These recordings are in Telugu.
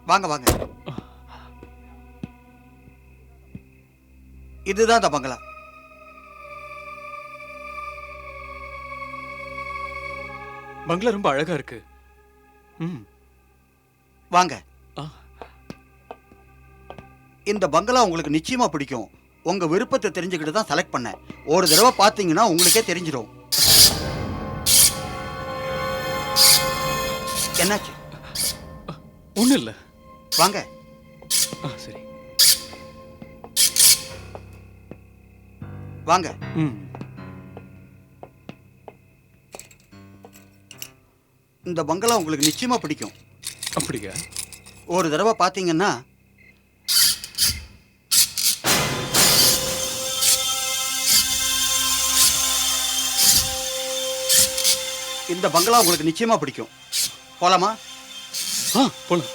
வாங்க வாங்க. இதுதான் அந்த பங்களா. பங்களா ரொம்ப அழகா இருக்கு. வாங்க. இந்த பங்களா உங்களுக்கு நிச்சயமா பிடிக்கும். உங்க விருப்பத்தை தெரிஞ்சுக்கிட்டு தான் செலக்ட் பண்ணேன். ஒரு தடவை பார்த்தீங்கன்னா உங்களுக்கே தெரிஞ்சிடும். என்னாச்சு? ஒண்ணும் இல்ல. வாங்க. சரி வாங்க. இந்த பங்களா உங்களுக்கு நிச்சயமா பிடிக்கும். அப்படியா? ஒரு தடவை பார்த்தீங்கன்னா இந்த பங்களா உங்களுக்கு நிச்சயமா பிடிக்கும். போலாமா? போலாம்.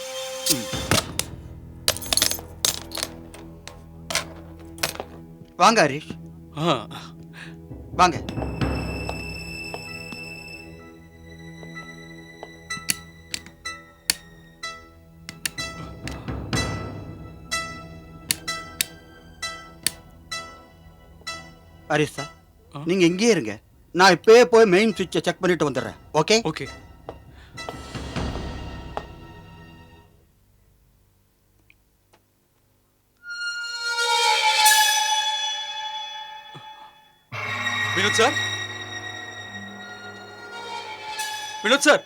வாங்க ஹரிஷ். வாங்க. ஹரிஷ் சார், நீங்க இங்கேயே இருங்க. நான் இப்பவே போய் மெயின் சுவிட்சை செக் பண்ணிட்டு வந்துடுறேன். Okay? Okay. Vinod sir, Vinod sir,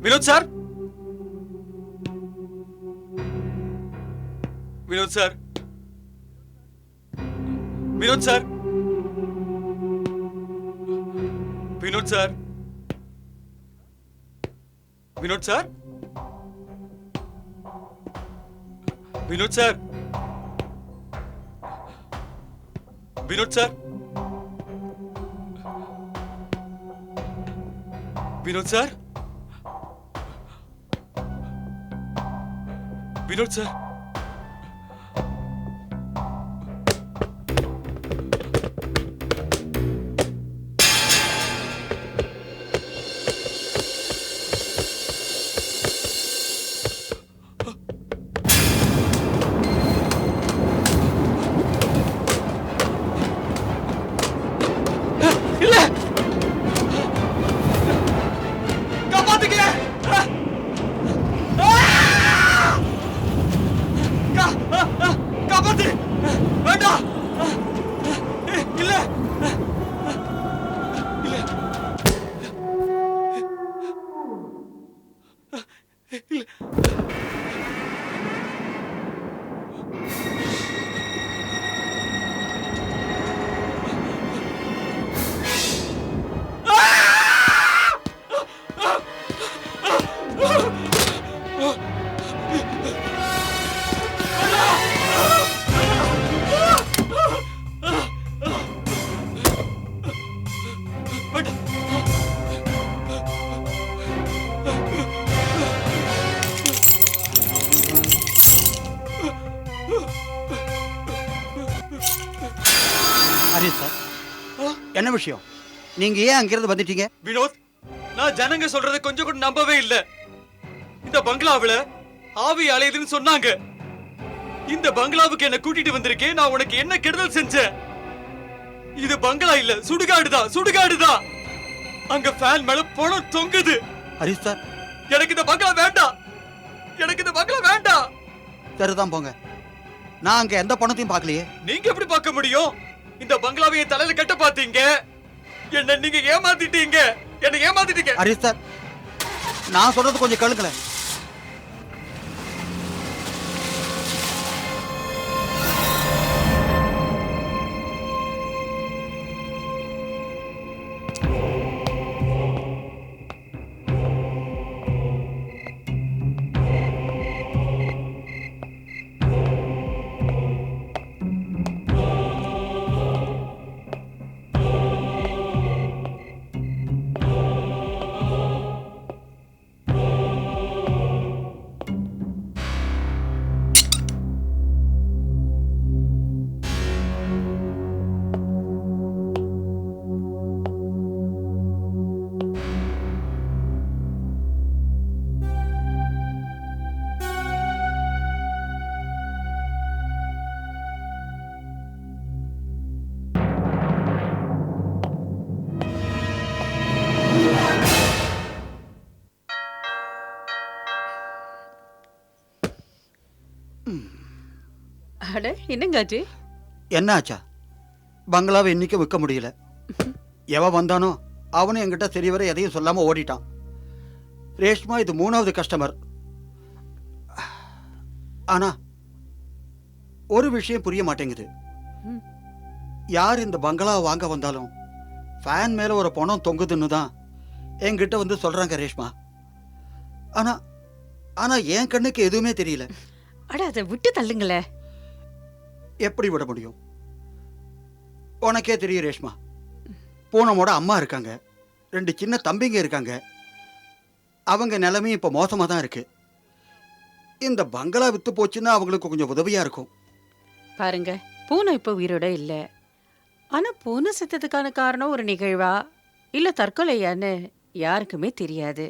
Vinod sir, Vinod sir, Vinod sir, Vinod sir, Vinod sir, Vinod sir, Vinod sir, Vinod sir, Vinod sir, Harish sir, என்ன விஷயம்? நீங்க ஏன் அங்கிருந்து வந்துட்டீங்க? வினோத், நான் ஜனங்க சொல்றதை கொஞ்சம் கூட நம்பவே இல்ல. இந்த பங்களாவுல ஆவி அலையுதுன்னு சொன்னாங்க. இந்த பங்களாவுக்கு என்ன கூட்டிட்டு வந்திருக்கேன். நான் உனக்கு என்ன கெடுதல் செஞ்சேன்? இது பங்களா இல்ல, சுடுகாடுதான், சுடுகாடுதான். அங்க ஃபேன் மேல பணம் தொங்குது. ஹரிஷ் சார், எனக்கு இந்த பங்களா வேண்டாம். எனக்கு இந்த பங்களா வேண்டாம். சரிதான், போங்க. நான் அங்க எந்த பணத்தையும் பார்க்கலையே. நீங்க எப்படி பார்க்க முடியும்? இந்த பங்களாவை என் தலையில கட்ட பாத்தீங்க. என்ன நீங்க ஏமாத்திட்டீங்க. என்ன ஏமாத்திட்டீங்க. ஹரிஷ் சார், நான் சொல்றது கொஞ்சம் கேளுங்களேன். அட என்னங்காச்சு? என்ன ஆச்சா? பங்களாவை இன்னைக்கு விற்க முடியல. எவன் வந்தானோ அவனும் என்கிட்ட சரிவர எதையும் சொல்லாம ஓடிட்டான். ரேஷ்மா இது 3வது கஸ்டமர். ஆனா ஒரு விஷயம் புரிய மாட்டேங்குது. ம். யார் இந்த பங்களா வாங்க வந்தாலும் ஃபேன் மேல ஒரு பணம் தொங்குதுன்னு தான் என்கிட்ட வந்து சொல்றாங்க ரேஷ்மா. ஆனா ஆனா என் கண்ணுக்கு எதுவுமே தெரியல. அட அதை விட்டு தள்ளுங்களே. எப்படி விட முடியும்? உனக்கே தெரியும் ரேஷ்மா, பூனமோட அம்மா இருக்காங்க, 2 சின்ன தம்பிங்க இருக்காங்க. அவங்க நிலைமையும் இப்போ மோசமாக தான் இருக்கு. இந்த பங்களா வித்து போச்சுன்னா அவங்களுக்கு கொஞ்சம் உதவியா இருக்கும். பாருங்க, பூனை இப்போ உயிரோட இல்ல. ஆனா பூனை செத்ததுக்கான காரணம் ஒரு நிகழ்வா இல்ல தற்கொலையான்னு யாருக்குமே தெரியாது.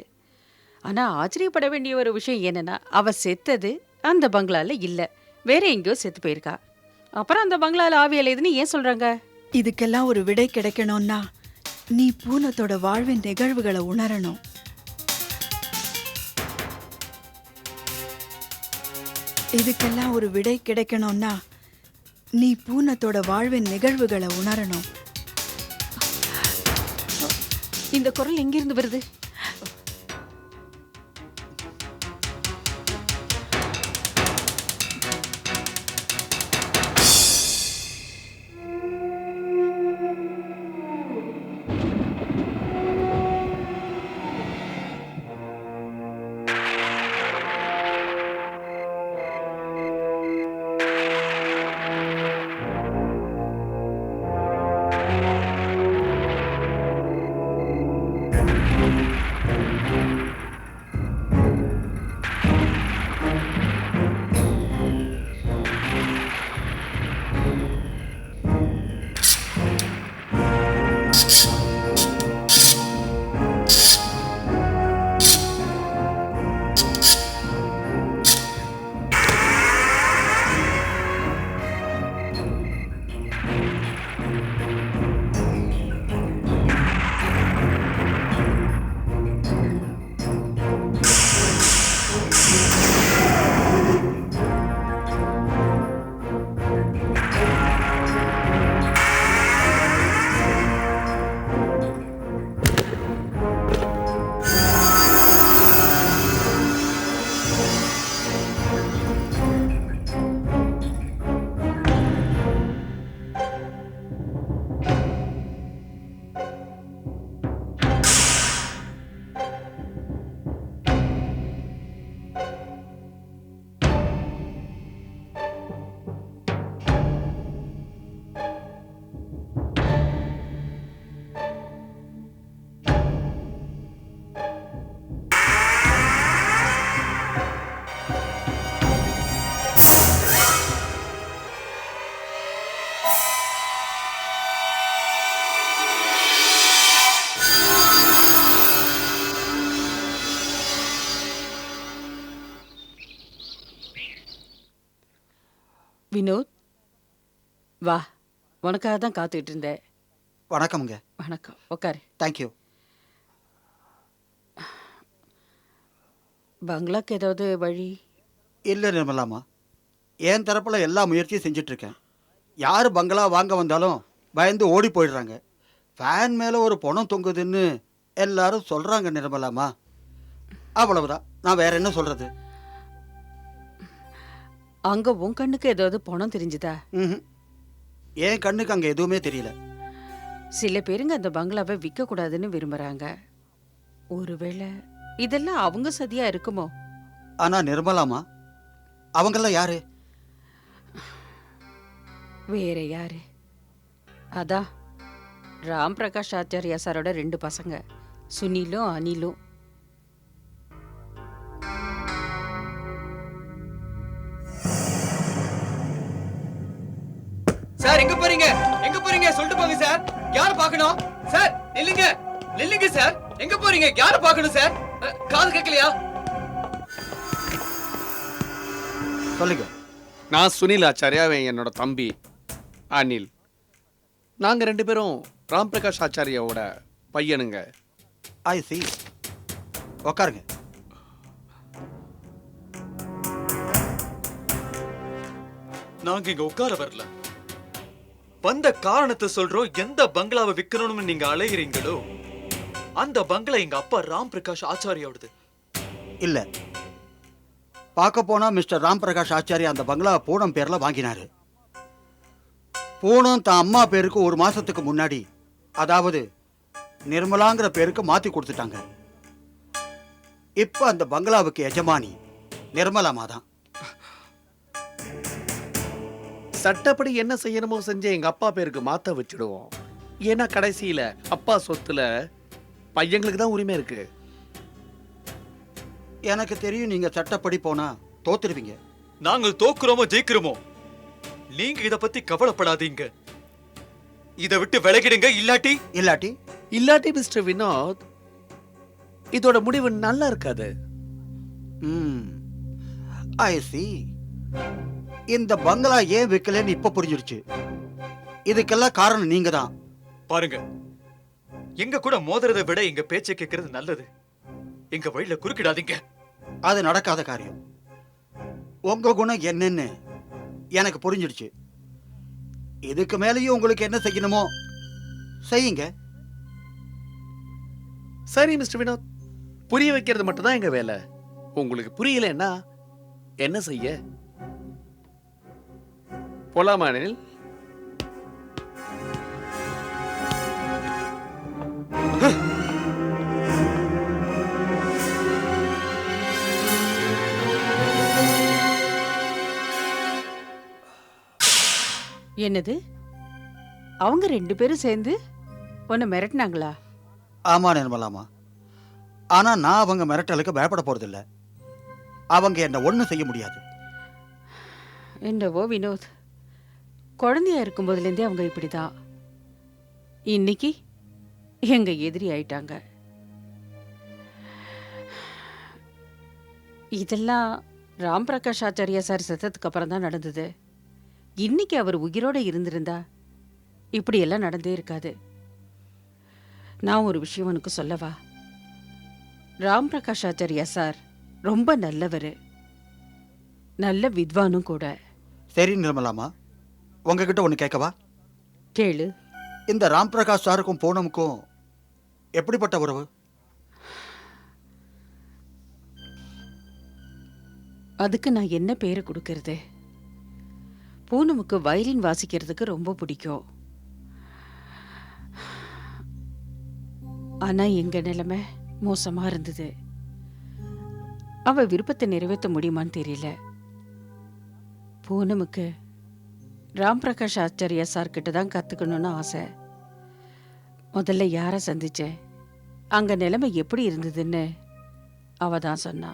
ஆனா ஆச்சரியப்பட வேண்டிய ஒரு விஷயம் என்னன்னா, அவ செத்தது அந்த பங்களால இல்ல, வேற எங்கேயோ செத்து போயிருக்கா. அப்புறம் அந்த பங்களால ஆவி அலையுதுன்னு ஏன் சொல்றாங்க? இதுக்கெல்லாம் ஒரு விடை கிடைக்கணும்னா நீ பூனத்தோட வாழ்வின் நிகழ்வுகளை உணரணும். இதுக்கெல்லாம் ஒரு விடை கிடைக்கணும்னா நீ பூனத்தோட வாழ்வின் நிகழ்வுகளை உணரணும். இந்த குரல் எங்கிருந்து வருது? வினோத், வா, உனக்காக தான் காத்துட்டு இருந்தேன். வணக்கமுங்க. வணக்கம், உட்காரு. தேங்க்யூ. பங்களாக்கு ஏதாவது வழி? இல்லை நிர்மலாமா, என் தரப்பில் எல்லா முயற்சியும் செஞ்சிட்ருக்கேன். யார் பங்களா வாங்க வந்தாலும் பயந்து ஓடி போயிடுறாங்க. ஃபேன் மேலே ஒரு பணம் தொங்குதுன்னு எல்லாரும் சொல்கிறாங்க நிர்மலாமா. அவ்வளவுதான், நான் வேற என்ன சொல்கிறது? அங்க உன் கண்ணுக்கு ஏதாவது பணம் தெரிஞ்சுதா? ம், என் கண்ணுக்கு அங்கே எதுவுமே தெரியல. சில பேருங்க அந்த பங்களாவை விற்க கூடாதுன்னு விரும்புறாங்க. ஒருவேளை இதெல்லாம் அவங்க சதியா இருக்குமோ? ஆனால் நிர்மலாமா, அவங்கெல்லாம் யாரு? வேற யாரு? அதான் ராம் பிரகாஷ் ஆச்சாரியா சாரோட 2 பசங்க, சுனிலும் அனிலும். சார் எங்க போறீங்க? எங்க போறீங்க? சொல்லிட்டு போங்க சார். யார பார்க்கணும்? சார் நில்லுங்க, நில்லுங்க சார். எங்க போறீங்க? யார பார்க்கணும் சார்? காது கேட்கலையா? சொல்லுங்க. நான் சுனில் ஆச்சாரியா, அவன் என்னோட தம்பி அனில். நாங்கள் 2 பேரும் ராம் பிரகாஷ் ஆச்சாரியாவோட பையனுங்க. ஐ சி. உக்காருங்க. நாங்க இங்க உட்கார வரல. வந்த காரணத்தை சொல்றோம். எந்த பங்களாவை விக்கணும்னு நீங்க அலைகிறீங்களோ அந்த பங்களா எங்க அப்பா ராம் பிரகாஷ் ஆச்சாரியோடது. இல்ல, பார்க்க போனா மிஸ்டர் ராம் பிரகாஷ் ஆச்சாரியா அந்த பங்களா பூனம் பேர்ல வாங்கினாரு. பூனம் தான் அம்மா பேருக்கு ஒரு மாசத்துக்கு முன்னாடி, அதாவது நிர்மலாங்கிற பேருக்கு மாத்தி கொடுத்துட்டாங்க. இப்ப அந்த பங்களாவுக்கு எஜமானி நிர்மலாமா தான். சட்டப்படி என்ன செய்யணுமோ செஞ்சு எங்க அப்பா பேருக்கு மாத்த வச்சிடுவோம். ஏன்னா கடைசியில அப்பா சொத்துல பையங்களுக்கு தான் உரிமை இருக்கு. எனக்கு தெரியும் நீங்க சட்டப்படி போனா தோத்துருவீங்க. நாங்கள் தோக்குறோமோ ஜெயிக்கிறோமோ நீங்க இத பத்தி கவலைப்படாதீங்க. இத விட்டு விலகிடுங்க. இல்லாட்டி இல்லாட்டி மிஸ்டர் வினோத், இதோட முடிவு நல்லா இருக்காது. ஐ see. இந்த பங்களா ஏன் விற்கலன்னு இப்ப புரிஞ்சிருச்சு. இதுக்கெல்லாம் காரணம் நீங்க தான். பாருங்க, எங்க கூட மோதுறதை விட எங்க பேச்சை கேட்கறது நல்லது. எங்க வழியில குறுக்கிடாதீங்க. அது நடக்காத காரியம். உங்க குணம் என்னன்னு எனக்கு புரிஞ்சிடுச்சு. இதுக்கு மேலேயும் உங்களுக்கு என்ன செய்யணுமோ செய்யுங்க. சரி மிஸ்டர் வினோத், புரிய வைக்கிறது மட்டும் தான் எங்க வேலை. உங்களுக்கு புரியலன்னா என்ன செய்ய? போலாமா அனில்? என்னது, அவங்க 2 பேரும் சேர்ந்து உன்னை மிரட்டினாங்களா? ஆமா நிர்மலாமா. ஆனா நான் அவங்க மிரட்டலுக்கு பயப்பட போறதில்ல. அவங்க என்ன ஒண்ணும் செய்ய முடியாது. என்னவோ வினோத், குழந்தையா இருக்கும்போதுலேருந்தே அவங்க இப்படிதான். இன்னைக்கு எங்க எதிரி ஆயிட்டாங்க. இதெல்லாம் ராம் பிரகாஷ் ஆச்சாரியா சார் செத்ததுக்கு அப்புறம் தான் நடந்தது. இன்னைக்கு அவர் உயிரோட இருந்திருந்தா இப்படி எல்லாம் நடந்தே இருக்காது. நான் ஒரு விஷயம் உனக்கு சொல்லவா? ராம் பிரகாஷ் ஆச்சாரியா சார் ரொம்ப நல்லவர், நல்ல வித்வானும் கூட. சரி நிர்மலாமா, உங்ககிட்ட ஒண்ணு கேட்கவா? கேளு. இந்த ராம் பிரகாஷ் சாருக்கும் பூனமுக்கும் எப்படிப்பட்ட உறவு? அதுக்கு நான் என்ன பேரு கொடுக்கறது? பூனமுக்கு வயலின் வாசிக்கிறதுக்கு ரொம்ப பிடிக்கும். ஆனா எங்க நிலைமை மோசமா இருந்தது. அவ விருப்பத்தை நிறைவேற்ற முடியுமான்னு தெரியல. பூனமுக்கு ராம் பிரகாஷ் ஆச்சாரியா சார் கிட்ட தான் கத்துக்கணும்னு ஆசை. முதல்ல யார சந்திச்சேன், அங்க நிலைமை எப்படி இருந்ததுன்னு அவ தான் சொன்னா.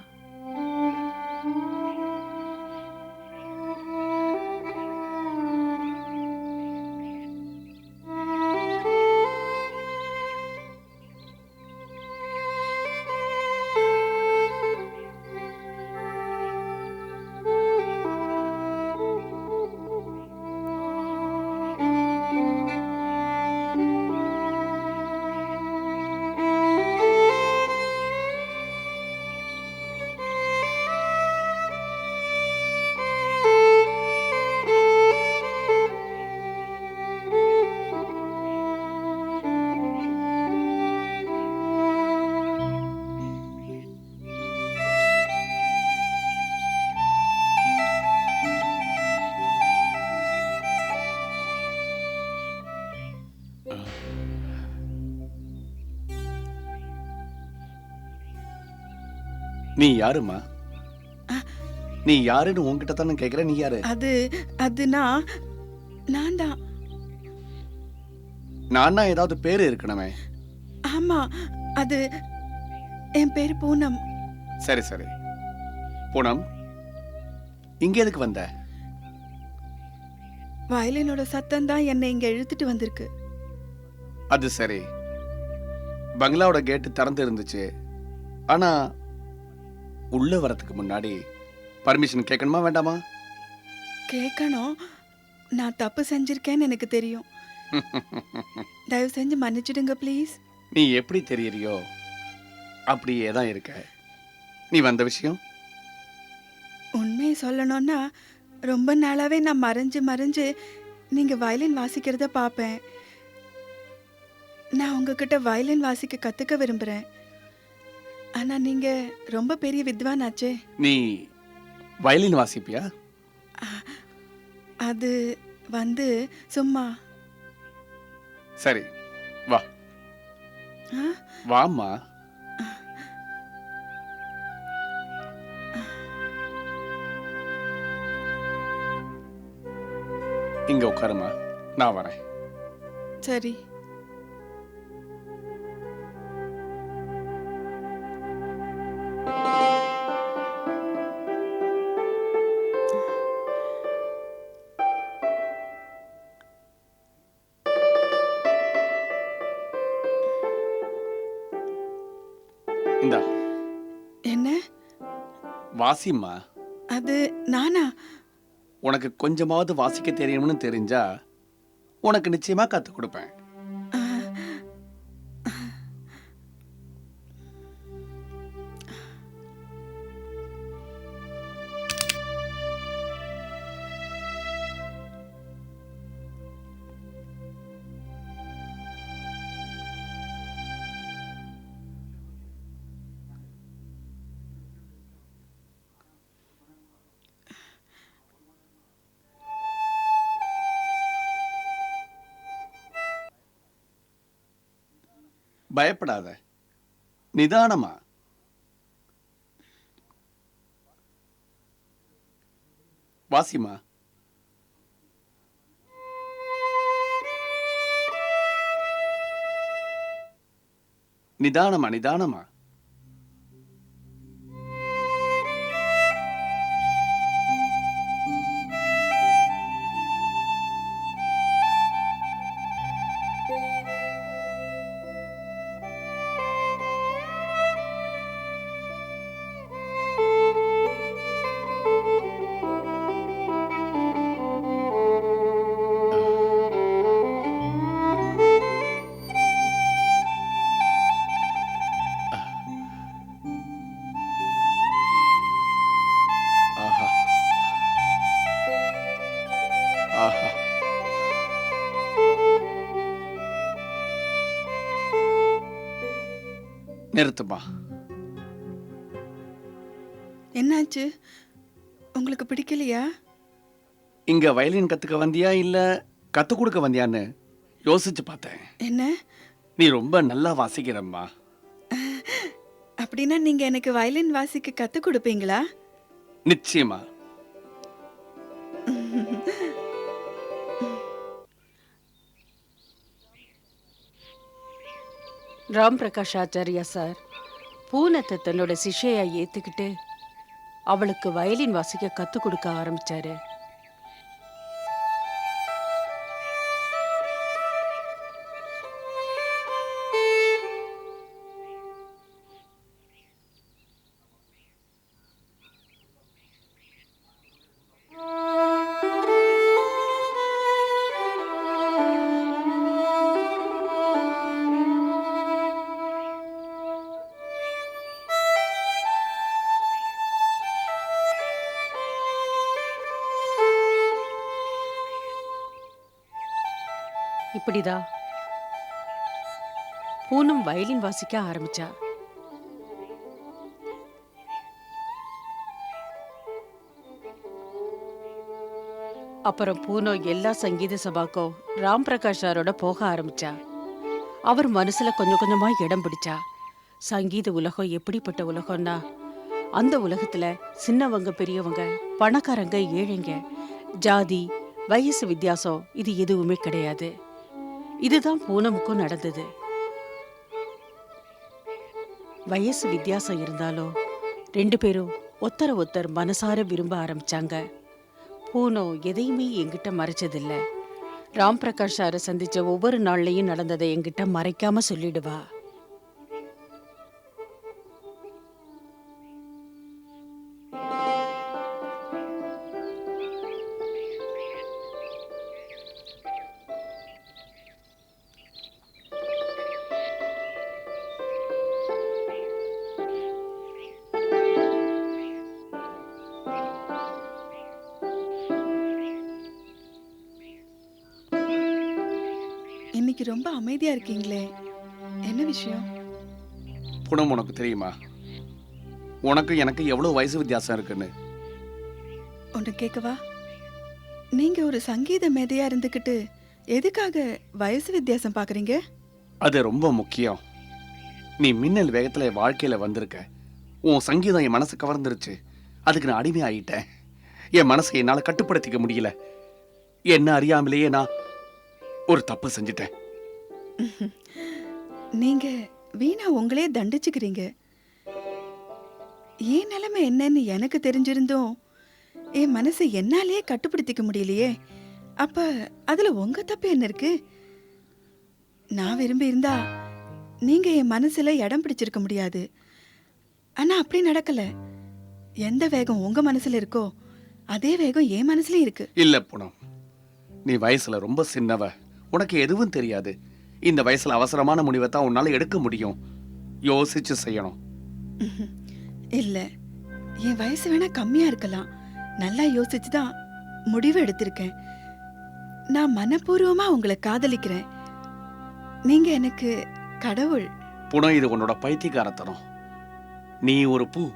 நீ யாருமா? நீ யாருன்னு உன்கிட்ட தானே கேக்குற. நீ யாரு? அது நான் தான். நானா ஏதாவது பேரு இருக்கணுமே. ஆமா, அது என் பேரு பூனம். சரி சரி பூனம், இங்க எதுக்கு வந்த? வயலினோட சத்தம் தான் என்னை இங்க இழுத்துட்டு வந்திருக்கு. அது சரி, பங்களாவோட கேட்டு திறந்து இருந்துச்சு. ஆனா உள்ள வரதுக்கு முன்னாடி பர்மிஷன் கேட்கணுமா வேண்டாமா? கேட்கணும். நான் தப்பு செஞ்சிருக்கேன்னு எனக்கு தெரியும். தயவு செஞ்சு மன்னிச்சிடுங்க ப்ளீஸ். நீ எப்படி தெரியறியோ அப்படியே தான் இருக்க. நீ வந்த விஷயம் உண்மையை சொல்லணும்னா ரொம்ப நாளாவே நான் மறைஞ்சு மறைஞ்சு நீங்க வயலின் வாசிக்கிறத பார்ப்பேன். நான் உங்ககிட்ட வயலின் வாசிக்க கத்துக்க விரும்புறேன். ஆனா நீங்க ரொம்ப பெரிய வித்வானாச்சே. நீ வயலின் வாசிப்பியா? அது வந்து சும்மா. சரி, வா ஆ? வாம்மா. இங்க உட்காருமா, நான் வரேன். சரி. இந்தா என்ன? வாசிம்மா. அது நானா? உனக்கு கொஞ்சமாவது வாசிக்க தெரியும்னு தெரிஞ்சா உனக்கு நிச்சயமா கற்றுக் கொடுப்பேன். ஆ, பயப்படாத, நிதானமா. வாசிமா. நிதானமா நிதானமா. ஆஹா ஆஹா. நிறுத்துமா. என்னாச்சு? உங்களுக்கு பிடிக்கலையா? இங்க வயலின் கத்துக்க வந்தியா இல்ல கத்துக் கொடுக்க வந்தியான்னு யோசிச்சு பார்த்தேன். என்ன? நீ ரொம்ப நல்லா வாசிக்கிறம்மா. அப்படின்னா நீங்க எனக்கு வயலின் வாசிக்க கத்து கொடுப்பீங்களா? நிச்சயமா. ராம் பிரகாஷ் ஆச்சாரியா சார் பூனத்தை தன்னோட சிஷ்யையா ஏத்துக்கிட்டு அவளுக்கு வயலின் வாசிக்க கத்துக் கொடுக்க ஆரம்பிச்சாரு. இப்படிதான் பூனம் வயலின் வாசிக்க ஆரம்பிச்சா. அப்புறம் பூனோ எல்லா சங்கீத சபாக்கும் ராம் பிரகாஷ் சாரோட போக ஆரம்பிச்சா. அவர் மனசுல கொஞ்சம் கொஞ்சமா இடம் பிடிச்சா. சங்கீத உலகம் எப்படிப்பட்ட உலகம்னா, அந்த உலகத்துல சின்னவங்க பெரியவங்க, பணக்காரங்க ஏழைங்க, ஜாதி வயசு வித்தியாசம் இது எதுவுமே கிடையாது. இதுதான் பூனமுக்கும் நடந்தது. வயசு வித்தியாசம் இருந்தாலும் ரெண்டு பேரும் ஒருத்தர ஒருத்தர் மனசார விரும்ப ஆரம்பிச்சாங்க. பூனோ எதையுமே என்கிட்ட மறைச்சதில்ல. ராம் பிரகாஷ் சாரை சந்திச்ச ஒவ்வொரு நாள்லயும் நடந்ததை என்கிட்ட மறைக்காம சொல்லிடுவா. இன்னைக்கு ரொம்ப அமைதியா இருக்கீங்களே, என்ன விஷயம்? புனம், உனக்கு தெரியுமா உனக்கு எனக்கு எவ்வளவு வயசு வித்தியாசம் இருக்குன்னு? ஒன்று கேட்கவா? நீங்க ஒரு சங்கீத மேதையா இருந்துக்கிட்டு எதுக்காக வயசு வித்தியாசம் பார்க்குறீங்க? அது ரொம்ப முக்கியம். நீ மின்னல் வேகத்துல என் வாழ்க்கையில வந்திருக்க. உன் சங்கீதம் என் மனசு கவர்ந்துருச்சு. அதுக்கு நான் அடிமை ஆயிட்டேன். என் மனசை என்னால கட்டுப்படுத்திக்க முடியல. என்ன அறியாமலேயே நான் ஒரு தப்பு செஞ்சுட்டேன். நீங்க வீணா உங்களே தண்டிச்சுக்கிறீங்க. ஏன் நிலைமை என்னன்னு எனக்கு தெரிஞ்சிருந்தும் என் மனசை என்னாலேயே கட்டுப்படுத்திக்க முடியலையே. அப்ப அதுல உங்க தப்பு என்ன இருக்கு? நான் விரும்பி இருந்தா நீங்க என் மனசுல இடம் பிடிச்சிருக்க முடியாது. ஆனா அப்படி நடக்கல. எந்த வேகம் உங்க மனசுல இருக்கோ அதே வேகம் என் மனசுலயும் இருக்கு. இல்ல புனம், நீ வயசுல ரொம்ப சின்னவ. உனக்கு எதுவும் தெரியாது. இந்த வயசுல அவசரமான முடிவை தான் உன்னால எடுக்க முடியும். யோசிச்சு செய்யணும். இல்ல, என் வயசு வேணா கம்மியா இருக்கலாம். நல்லா யோசிச்சுதான் முடிவு எடுத்திருக்கேன். நான் மனப்பூர்வமா உங்களை காதலிக்கிறேன். நீங்க எனக்கு கடவுள். புனம், இது உன்னோட பைத்தியக்காரத்தனம். நீ ஒரு பூ.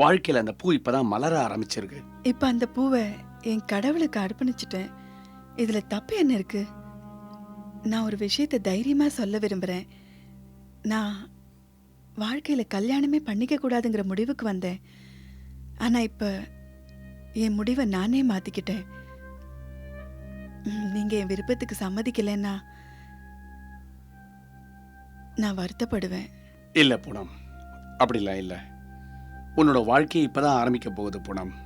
வாழ்க்கையில அந்த பூ இப்பதான் மலர ஆரம்பிச்சிருக்கு. இப்ப அந்த பூவை என் கடவுளுக்கு அர்ப்பணிச்சிட்டேன். இதுல தப்பு என்ன இருக்கு? நான் ஒரு விஷயத்தை தைரியமா சொல்ல விரும்புறேன். நான் வாழ்க்கையில கல்யாணமே பண்ணிக்க கூடாதுங்கிற முடிவுக்கு வந்தேன். ஆனா இப்ப என் முடிவை நானே மாத்திக்கிட்டேன். நீங்க என் விருப்பத்துக்கு சம்மதிக்கலைன்னா நான் வருத்தப்படுவேன். இல்ல புனம், அப்படிலாம் இல்ல. உன்னோட வாழ்க்கை இப்பதான் ஆரம்பிக்க போகுது புனம்.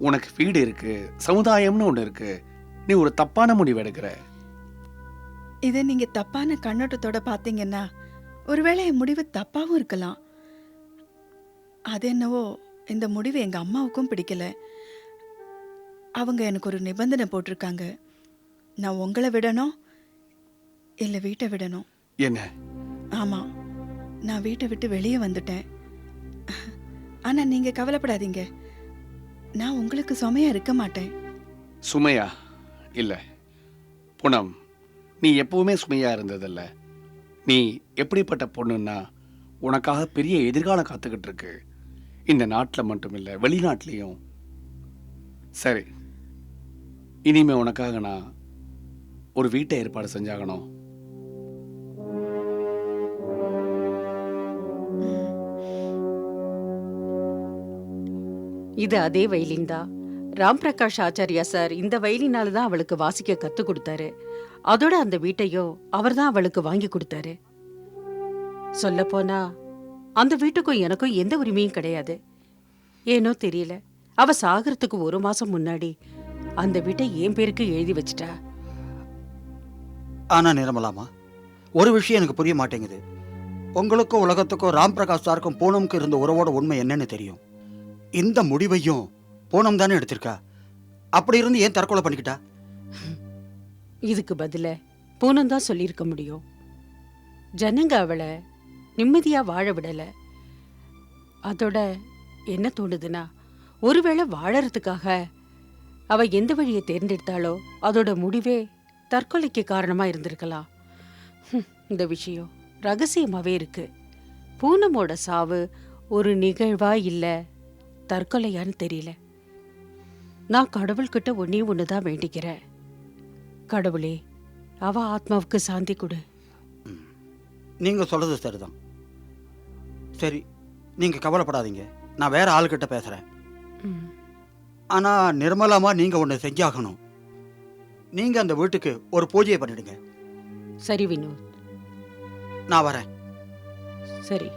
உனக்கு வீடு இருக்கு, சமுதாயம்னு ஒண்ணு இருக்கு. நீ ஒரு தப்பான முடிவு எடுக்கிற. இதை நீங்க தப்பான கண்ணோட்டத்தோட பாத்தீங்கன்னா ஒருவேளை என் முடிவு தப்பாவும் இருக்கலாம். அது என்னவோ இந்த முடிவு எங்க அம்மாவுக்கும் பிடிக்கல. அவங்க எனக்கு ஒரு நிபந்தனை போட்டிருக்காங்க. நான் உங்களை விடணும் இல்ல வீட்டை விடணும். என்ன? ஆமா, நான் வீட்டை விட்டு வெளியே வந்துட்டேன். ஆனா நீங்க கவலைப்படாதீங்க, நான் உங்களுக்கு சுமையா இருக்க மாட்டேன். சுமையா? இல்ல புனம், நீ எப்பவுமே சுமையா இருந்ததில்ல. நீ எப்படிப்பட்ட பொண்ணுன்னா, உனக்காக பெரிய எதிர்காலம் காத்துக்கிட்டு இருக்கு. இந்த நாட்டில் மட்டும் இல்லை, வெளிநாட்டிலையும். சரி, இனிமே உனக்காக நான் ஒரு வீட்டை ஏற்பாடு செஞ்சாகணும். இது அதே வயலின் தான். ராம் பிரகாஷ் ஆச்சாரியா சார் இந்த வயலினால தான் அவளுக்கு வாசிக்க கத்து கொடுத்தாரு. அதோட அந்த வீட்டையும் அவர் தான் அவளுக்கு வாங்கி கொடுத்தாரு. சொல்ல போனா அந்த வீட்டுக்கும் எனக்கும் எந்த உரிமையும் கிடையாது. ஏனோ தெரியல, அவ சாகறதுக்கு 1 மாசம் முன்னாடி அந்த வீட்டை என் பேருக்கு எழுதி வச்சிட்டா. ஆனா நிர்மலாமா, ஒரு விஷயம் எனக்கு புரிய மாட்டேங்குது. உங்களுக்கும் உலகத்துக்கும் ராம் பிரகாஷ் சாருக்கும் பூனமுக்கு இருந்த உறவோட உண்மை என்னன்னு தெரியும். இந்த முடிவையும் பூனம் தானே எடுத்திருக்கா. அப்படி இருந்து ஏன் தற்கொலை பண்ணிக்கிட்டா? இதுக்கு பதில பூனம் தான் சொல்லியிருக்க முடியும். ஜனங்க அவளை நிம்மதியா வாழ விடல. அதோட என்ன தோணுதுன்னா, ஒருவேளை வாழறதுக்காக அவ எந்த வழியை தேர்ந்தெடுத்தாளோ அதோட முடிவே தற்கொலைக்கு காரணமா இருந்திருக்கலாம். இந்த விஷயம் ரகசியமாவே இருக்கு. பூனமோட சாவு ஒரு நிகழ்வா இல்ல தற்கொலையான்னு தெரியல. நான் கடவுள்கிட்ட ஒன்னே ஒண்ணுதான் வேண்டிக்கிறேன். கடவுளே, அவ ஆத்மாவுக்கு சாந்தி கொடு. நீங்க சொல்றது சரிதான். சரி, நீங்க கவலைப்படாதீங்க, நான் வேற ஆள்கிட்ட பேசுறேன். ம். ஆனா நிர்மலாமா, நீங்க ஒண்ணு செஞ்சாகணும். நீங்க அந்த வீட்டுக்கு ஒரு பூஜையை பண்ணிடுங்க. சரி வினோத், நான் வரேன். சரி.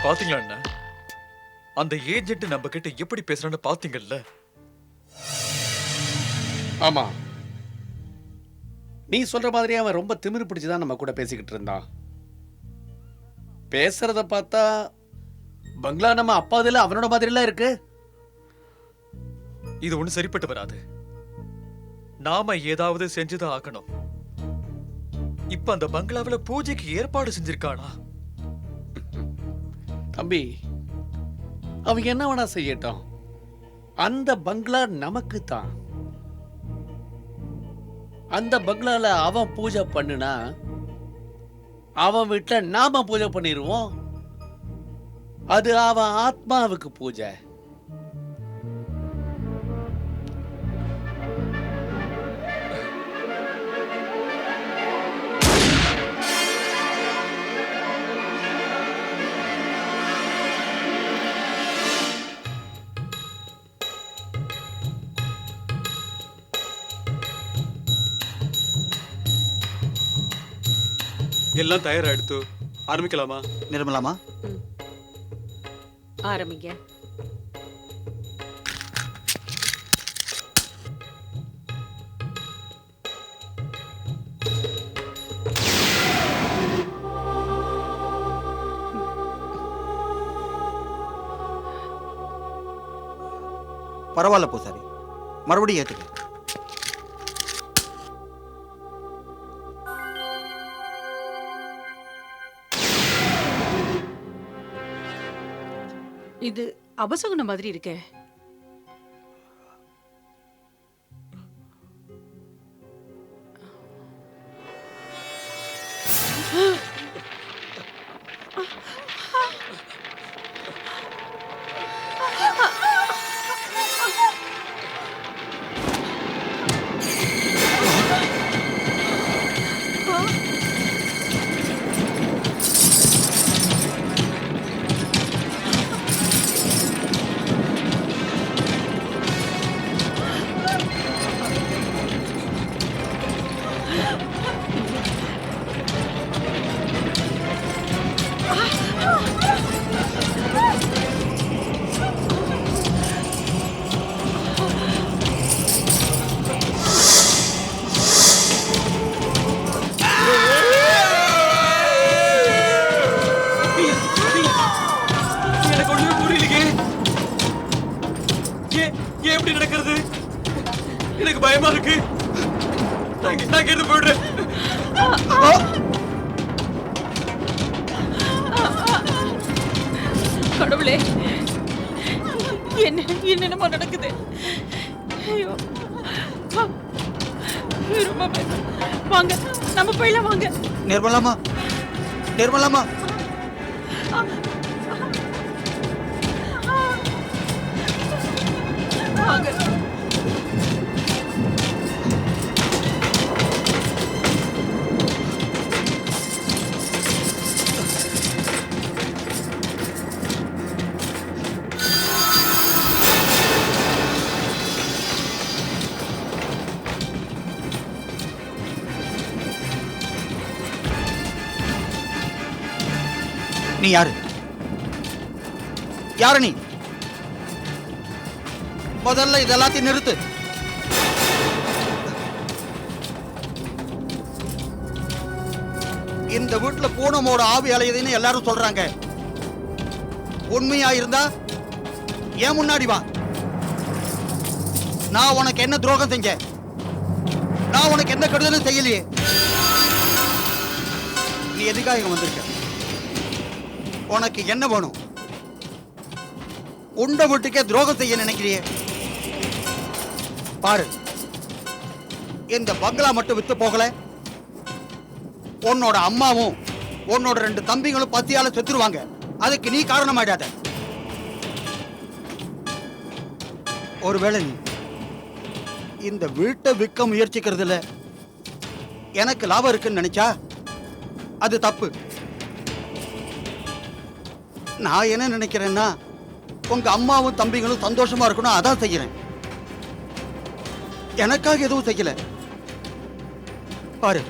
பாத்தீங்களா அண்ணா, அந்த ஏஜென்ட் நம்ம கிட்ட எப்படி பேசுறான்னு பாத்தீங்கல்ல? ஆமா, நீ சொல்ற மாதிரி அவன் ரொம்ப திமிரு பிடிச்சுதான் நம்ம கூட பேசிக்கிட்டு இருந்தான். பேசுறத பார்த்தா பங்களா நம்ம அப்பாதுல அவனோட மாதிரிலாம் இருக்கு. இது ஒண்ணு சரிப்பட்டு வராது. நாம ஏதாவது செஞ்சுதான் ஆகணும். இப்ப அந்த பங்களாவில பூஜைக்கு ஏற்பாடு செஞ்சிருக்கானா? தம்பி, அவன் என்ன வேணா செய்யட்டும், அந்த பங்களா நமக்கு தான். அந்த பங்களால அவன் பூஜை பண்ணுனா அவன் வீட்டுல நாம பூஜை பண்ணிடுவோம். அது அவன் ஆத்மாவுக்கு பூஜை. எல்லாம் தயாரா எடுத்து ஆரம்பிக்கலாமா? நிர்மலாமா, ஆரம்பிங்க. பரவாயில்ல பூசாரி, மறுபடியும் ஏத்துக்க. இது அபசகுன மாதிரி இருக்கே. எனக்கு ஒண்ணுமே புரியலையே. ஏன் எப்படி நடக்கிறது? எனக்கு பயமா இருக்கு. நான் இருந்து போயிடுறேன். கடவுளே, என்னென்னமோ நடக்குது. ஐயோ, ரொம்ப பயமா. வாங்க, நம்ம போயிடலாம் வாங்க. நிர்மலாமா, நிர்மலாமா, வாங்க. நீ யாரு? யாரு நீ? முதல்ல இதெல்லாத்தையும் நிறுத்து. இந்த வீட்டுல பூனமோட ஆவி அலையுதுன்னு எல்லாரும் சொல்றாங்க. உண்மையா இருந்தா ஏன் முன்னாடி வா. நான் உனக்கு என்ன துரோகம் செஞ்சேன்? நான் உனக்கு என்ன கெடுதலும் செய்யலையே. நீ எதுக்காக இங்க வந்திருக்க? உனக்கு என்ன வேணும்? உண்ட வீட்டுக்கே துரோகம் செய்ய நினைக்கிறியே. பாரு, இந்த பங்களா மட்டும் வித்து போகல, உன்னோட அம்மாவும் உன்னோட 2 தம்பிகளும் பத்தியால செத்துருவாங்க. அதுக்கு நீ காரணமாயிடாத. ஒருவேளை நீ இந்த வீட்டை விற்க முயற்சிக்கிறதுல எனக்கு லாபம் இருக்குன்னு நினைச்சா அது தப்பு. நான் என்ன நினைக்கிறேன்னா, உங்க அம்மாவும் தம்பிகளும் சந்தோஷமா இருக்கணும், அதான் செய்யறேன். எனக்காக எதுவும் செய்யல. பாரு,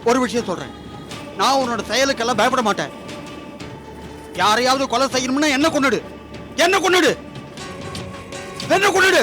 ஒரு விஷயம் சொல்றேன். நான் உன்னோட செயலுக்கெல்லாம் பயப்பட மாட்டேன். யாரையாவது கொலை செய்யணும்னா என்ன கொன்னுடு, என்ன கொன்னுடு, என்ன கொன்னுடு.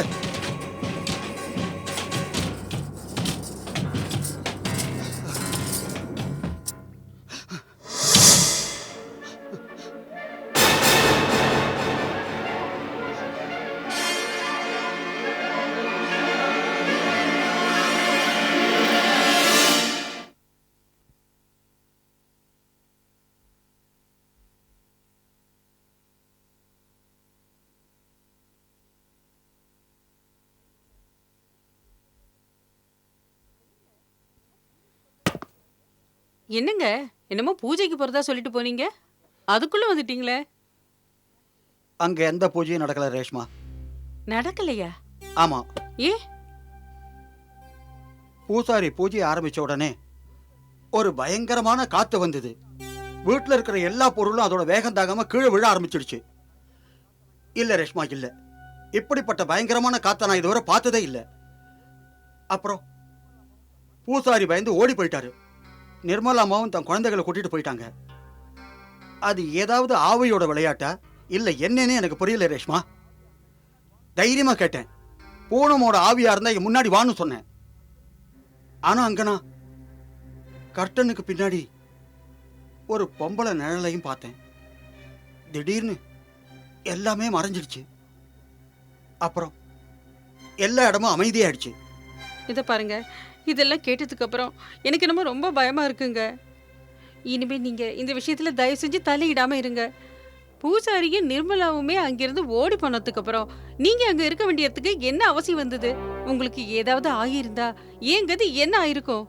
என்னங்க என்னமோ பூஜைக்கு போறதா சொல்லிட்டு போனீங்க, அதுக்குள்ள வந்துட்டீங்களே. அங்க எந்த பூஜையும் நடக்கல ரேஷ்மா. நடக்கலையா? ஆமா, ஏ? பூசாரி பூஜையை ஆரம்பிச்ச உடனே ஒரு பயங்கரமான காத்து வந்தது. வீட்டுல இருக்கிற எல்லா பொருளும் அதோட வேகம் தாகாம கீழே விழ ஆரம்பிச்சிடுச்சு. இல்ல ரேஷ்மா, இல்ல, இப்படிப்பட்ட பயங்கரமான காத்த நான் இதுவரை பார்த்ததே இல்ல. அப்புறம் பூசாரி பயந்து ஓடி போயிட்டாரு. நிர்மலா அம்மாவும் தன் குழந்தைகளை கூட்டிட்டு போயிட்டாங்க. அது ஏதாவது ஆவையோட விளையாட்டா இல்ல என்னன்னு எனக்கு புரியல ரேஷ்மா. தைரியமா கேட்டேன், பூனமோட ஆவியா இருந்தா இங்க முன்னாடி வான்னு சொன்னேன். ஆனா அங்கனா கர்டனுக்கு பின்னாடி ஒரு பொம்பளை நிழலையும் பார்த்தேன். திடீர்னு எல்லாமே மறைஞ்சிடுச்சு. அப்புறம் எல்லா இடமும் அமைதியாயிடுச்சு. இத பாருங்க, இதெல்லாம் கேட்டதுக்கு அப்புறம் எனக்கு என்னமோ ரொம்ப பயமா இருக்குங்க. இனிமே நீங்க இந்த விஷயத்துல தயவு செஞ்சு தலையிடாம இருங்க. பூசாரியும் நிர்மலாவுமே அங்கிருந்து ஓடி போனதுக்கு அப்புறம் நீங்க அங்க இருக்க வேண்டியதுக்கு என்ன அவசியம் வந்தது? உங்களுக்கு ஏதாவது ஆகியிருந்தா ஏன் கதி என்ன ஆயிருக்கும்?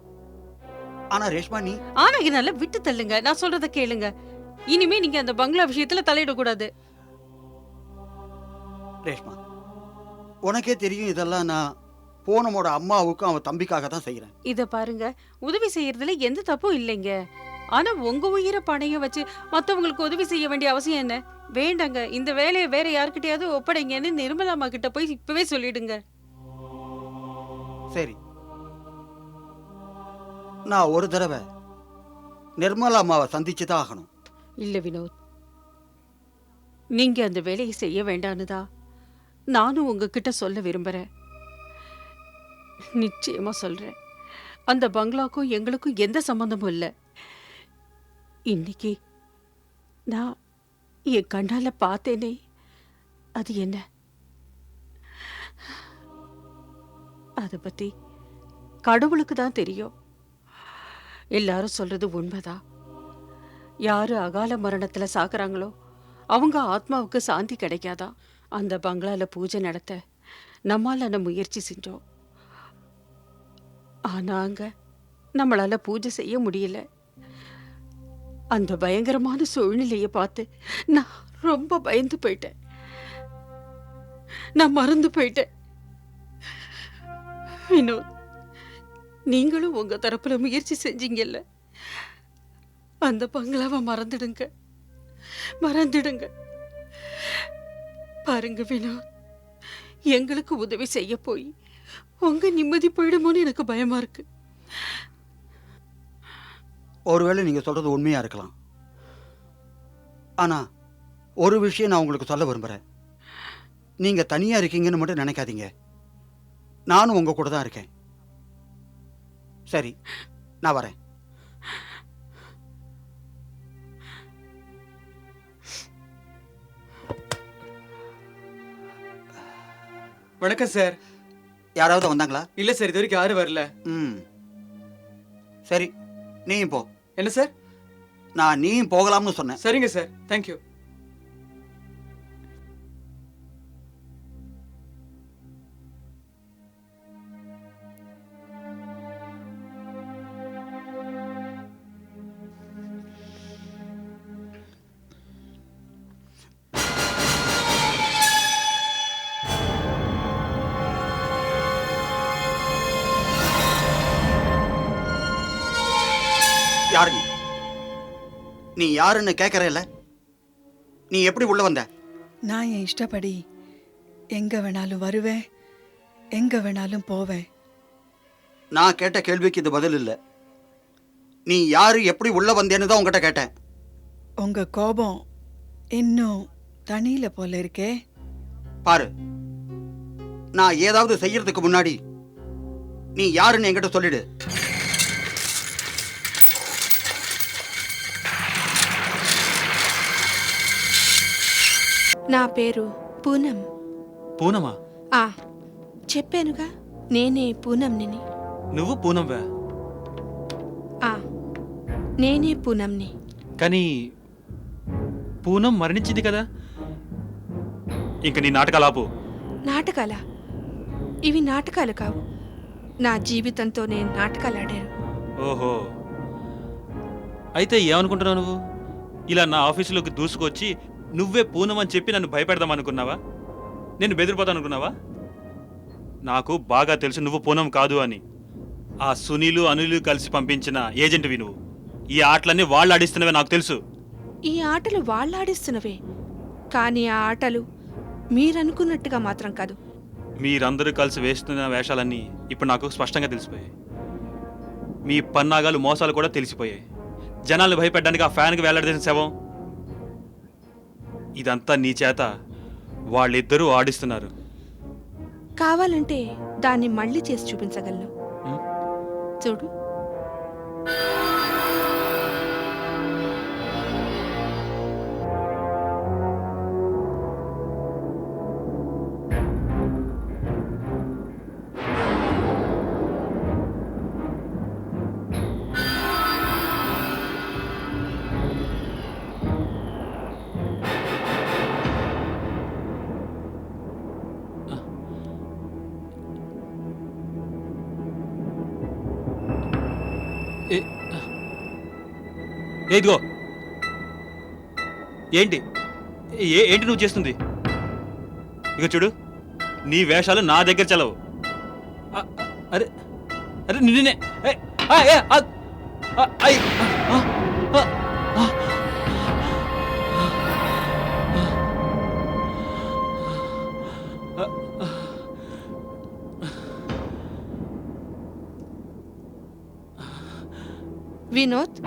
ஆனா ரேஷ்மா, நீ ஆனா இதனால விட்டு தள்ளுங்க, நான் சொல்றத கேளுங்க. இனிமே நீங்க அந்த பங்களா விஷயத்துல தலையிடக்கூடாது. ரேஷ்மா, உனக்கே தெரியும் இதெல்லாம் நான் பூனமோட அம்மாவுக்கும் அவன் தம்பிக்காக தான் செய்யறேன். இத பாருங்க, உதவி செய்யறதுல எந்த தப்பும் இல்லைங்க. ஆனா உங்க உயிரை பணைய வச்சு மத்தவங்களுக்கு உதவி செய்ய வேண்டிய அவசியம் என்ன? வேண்டாங்க, இந்த வேலையை வேற யாருக்கிட்டயாவது ஒப்படைங்கன்னு நிர்மலா அம்மா கிட்ட போய் இப்பவே சொல்லிடுங்க. சரி, நான் ஒரு தடவை நிர்மலா அம்மாவை சந்திச்சுதான் ஆகணும். இல்ல வினோத், நீங்க அந்த வேலையை செய்ய வேண்டான்னுதா நானும் உங்ககிட்ட சொல்ல விரும்புறேன். நிச்சயமா சொல்றேன், அந்த பங்களாக்கும் எங்களுக்கும் எந்த சம்பந்தமும் இல்லை. இன்னைக்கு நான் என் கண்ணால பார்த்தேனே, அது என்ன, அதை பத்தி கடவுளுக்கு தான் தெரியும். எல்லாரும் சொல்றது உண்மைதான். யாரு அகால மரணத்துல சாக்குறாங்களோ அவங்க ஆத்மாவுக்கு சாந்தி கிடைக்காதா. அந்த பங்களால பூஜை நடத்த நம்மால முயற்சி செஞ்சோம். ஆனா அங்க நம்மளால பூஜை செய்ய முடியல. அந்த பயங்கரமான சூழ்நிலையை பார்த்து நான் ரொம்ப பயந்து போயிட்டேன். நான் மறந்து போயிட்டேன். வினோத், நீங்களும் உங்க தரப்புல முயற்சி செஞ்சீங்கல்ல, அந்த பங்களாவை மறந்துடுங்க, மறந்துடுங்க. பாருங்க வினோத், எங்களுக்கு உதவி செய்ய போய் உங்க நிம்மதி போயிடுமோன்னு எனக்கு பயமா இருக்கு. ஒருவேளை நீங்க சொல்றது உண்மையா இருக்கலாம். ஆனா ஒரு விஷயம் நான் உங்களுக்கு சொல்ல விரும்புறேன். நீங்க தனியா இருக்கீங்கன்னு மட்டும் நினைக்காதீங்க. நானும் உங்க கூட தான் இருக்கேன். சரி, நான் வரேன். வணக்கம் சார். யாராவது வந்தாங்களா? இல்ல சார், இது வரைக்கும் யாரும் வரல. சரி, நீயும் போ. என்ன சார்? நான் நீயும் போகலாம்னு சொன்னேன். சரிங்க சார், தேங்க்யூ. யாரு நீ? நீ யாருன்னு கேட்கறேல்ல, நீ எப்படி உள்ள வந்த? நான் என் இஷ்டப்படி எங்க வேணாலும் வருவேன், எங்க வேணாலும் போவேன். நான் கேட்ட கேள்விக்கு இது பதில் இல்ல. நீ யாரு, எப்படி உள்ள வந்தேன்னு தான் உங்ககிட்ட கேட்டேன். உங்க கோபம் இன்னும் தனியில போல இருக்கே. பாரு, நான் ஏதாவது செய்யறதுக்கு முன்னாடி நீ யாருன்னு என்கிட்ட சொல்லிடு. నా పేరు పూనం. పూనమా? ఆ చెప్పానుగా, నేనే పూనంని. నువ్వు పూనంవా? ఆ నేనే పూనంని. కానీ పూనం మరణించింది కదా, ఇంక నీ నాటకాలు ఆపు. నాటకాలా? ఇవి నాటకాలు కావు. నా జీవితంతో నేను నాటకాలు ఆడాను. ఓహో, అయితే ఏమనుకుంటున్నావు నువ్వు? ఇలా నా ఆఫీసులోకి దూసుకొచ్చి నువ్వే పూనం అని చెప్పి నన్ను భయపెడదాం అనుకున్నావా? నేను బెదిరిపోతాను అనుకున్నావా? నాకు బాగా తెలుసు నువ్వు పూనం కాదు అని. ఆ సునీలు అనిలు కలిసి పంపించిన ఏజెంట్వి నువ్వు. ఈ ఆటలన్నీ వాళ్ళు ఆడిస్తున్నవే నాకు తెలుసు. ఈ ఆటలు వాళ్ళాడిస్తున్నవే, కానీ ఆ ఆటలు మీరనుకున్నట్టుగా మాత్రం కాదు. మీరందరూ కలిసి వేస్తున్న వేషాలన్నీ ఇప్పుడు నాకు స్పష్టంగా తెలిసిపోయాయి. మీ పన్నాగాలు మోసాలు కూడా తెలిసిపోయాయి. జనాల్ని భయపెట్టడానికి ఆ ఫ్యాన్కి వేలాడదీసిన శవం, ఇదంతా నీ చేత వాళ్ళిద్దరూ ఆడిస్తున్నారు. కావాలంటే దాన్ని మళ్ళీ చేసి చూపించగలను. ఉం? చూడు. ఇదిగో ఏంటి ఏంటి నువ్వు చేస్తుంది? ఇక చూడు, నీ వేషాలు నా దగ్గర చలవు. అరే అరే నిన్నే వినోద్,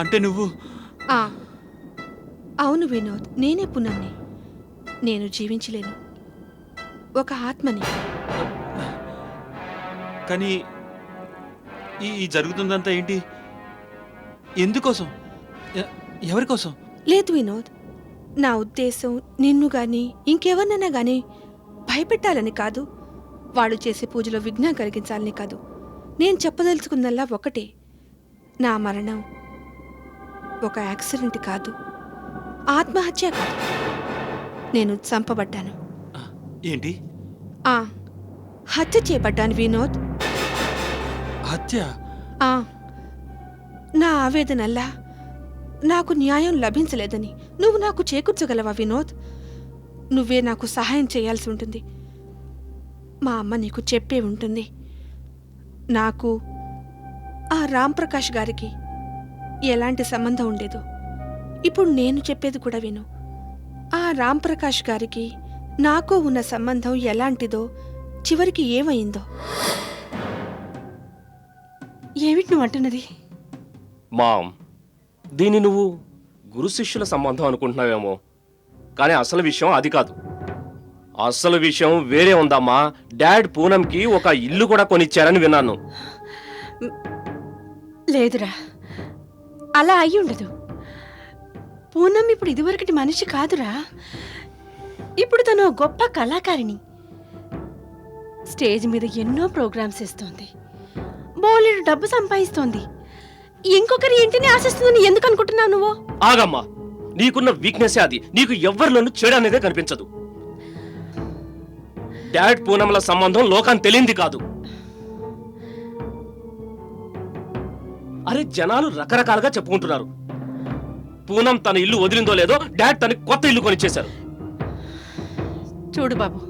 అంటే నువ్వు ఆ, అవును వినోద్, నేనే పునమ్ని. నేను జీవించలేను, ఒక ఆత్మని. కానీ ఈ జరుగుతుందంతా ఏంటి? ఎందుకోసం? ఎవరి కోసం? లేదు వినోద్, నా ఉద్దేశం నిన్ను గాని ఇంకెవరినైనా గాని భయపెట్టాలని కాదు, వాళ్ళు చేసే పూజలో విఘ్నం కలిగించాలని కాదు. నేను చెప్పదలుచుకున్నల్లా ఒకటే, నా మరణం ఒక యాక్సిడెంట్ కాదు, ఆత్మహత్య కాదు. నేను చంపబడ్డాను. ఏంటి? హత్య చేపడ్డాను వినోద్. హత్య? నా ఆవేదనల్లా నాకు న్యాయం లభించలేదని నువ్వు నాకు చేకూర్చగలవా వినోద్? నువ్వే నాకు సహాయం చేయాల్సి ఉంటుంది. మా అమ్మ నీకు చెప్పే ఉంటుంది. నాకు ఆ రాంప్రకాష్ గారికి ఎలాంటి సంబంధం ఉండేదో ఇప్పుడు నేను చెప్పేది కూడా విను. ఆ రాంప్రకాష్ గారికి నాకు ఉన్న సంబంధం ఎలాంటిదో, చివరికి ఏమైందో. ఏమిటి నువ్వు అంటున్నది? మామ్, దీన్ని నువ్వు గురు శిష్యుల సంబంధం అనుకుంటున్నావేమో, కానీ అసలు విషయం అది కాదు. అసలు విషయం వేరే ఉందమ్మా. డాడ్ పూనంకి ఒక ఇల్లు కూడా కొనిచ్చారని విన్నాను. లేదురా, అలా అయి ఉండదు. పూనం ఇప్పుడు ఇదివరకటి మనిషి కాదురా. ఇప్పుడు తను ఓ గొప్ప కళాకారిణి. స్టేజ్ మీద ఎన్నో ప్రోగ్రామ్స్ ఇస్తోంది, బోలెడు డబ్బు సంపాదిస్తోంది. ఇంకొకరి ఇంటిని ఆశిస్తుందని ఎందుకు అనుకుంటున్నావు నువ్వు? ఆగమ్మా, నీకున్న వీక్నెస్ అది. నీకు ఎవ్వరిలోనూ చెడు అనేదే కనిపించదు. డాడ్ పూనంల సంబంధం లోకాన్ని తెలియంది కాదు. అరే, జనాలు రకరకాలుగా చెప్పుకుంటున్నారు. పూనం తన ఇల్లు వదిలిందో లేదో డాడ్ తనకి కొత్త ఇల్లు కొనిచ్చేశారు. చూడు బాబు,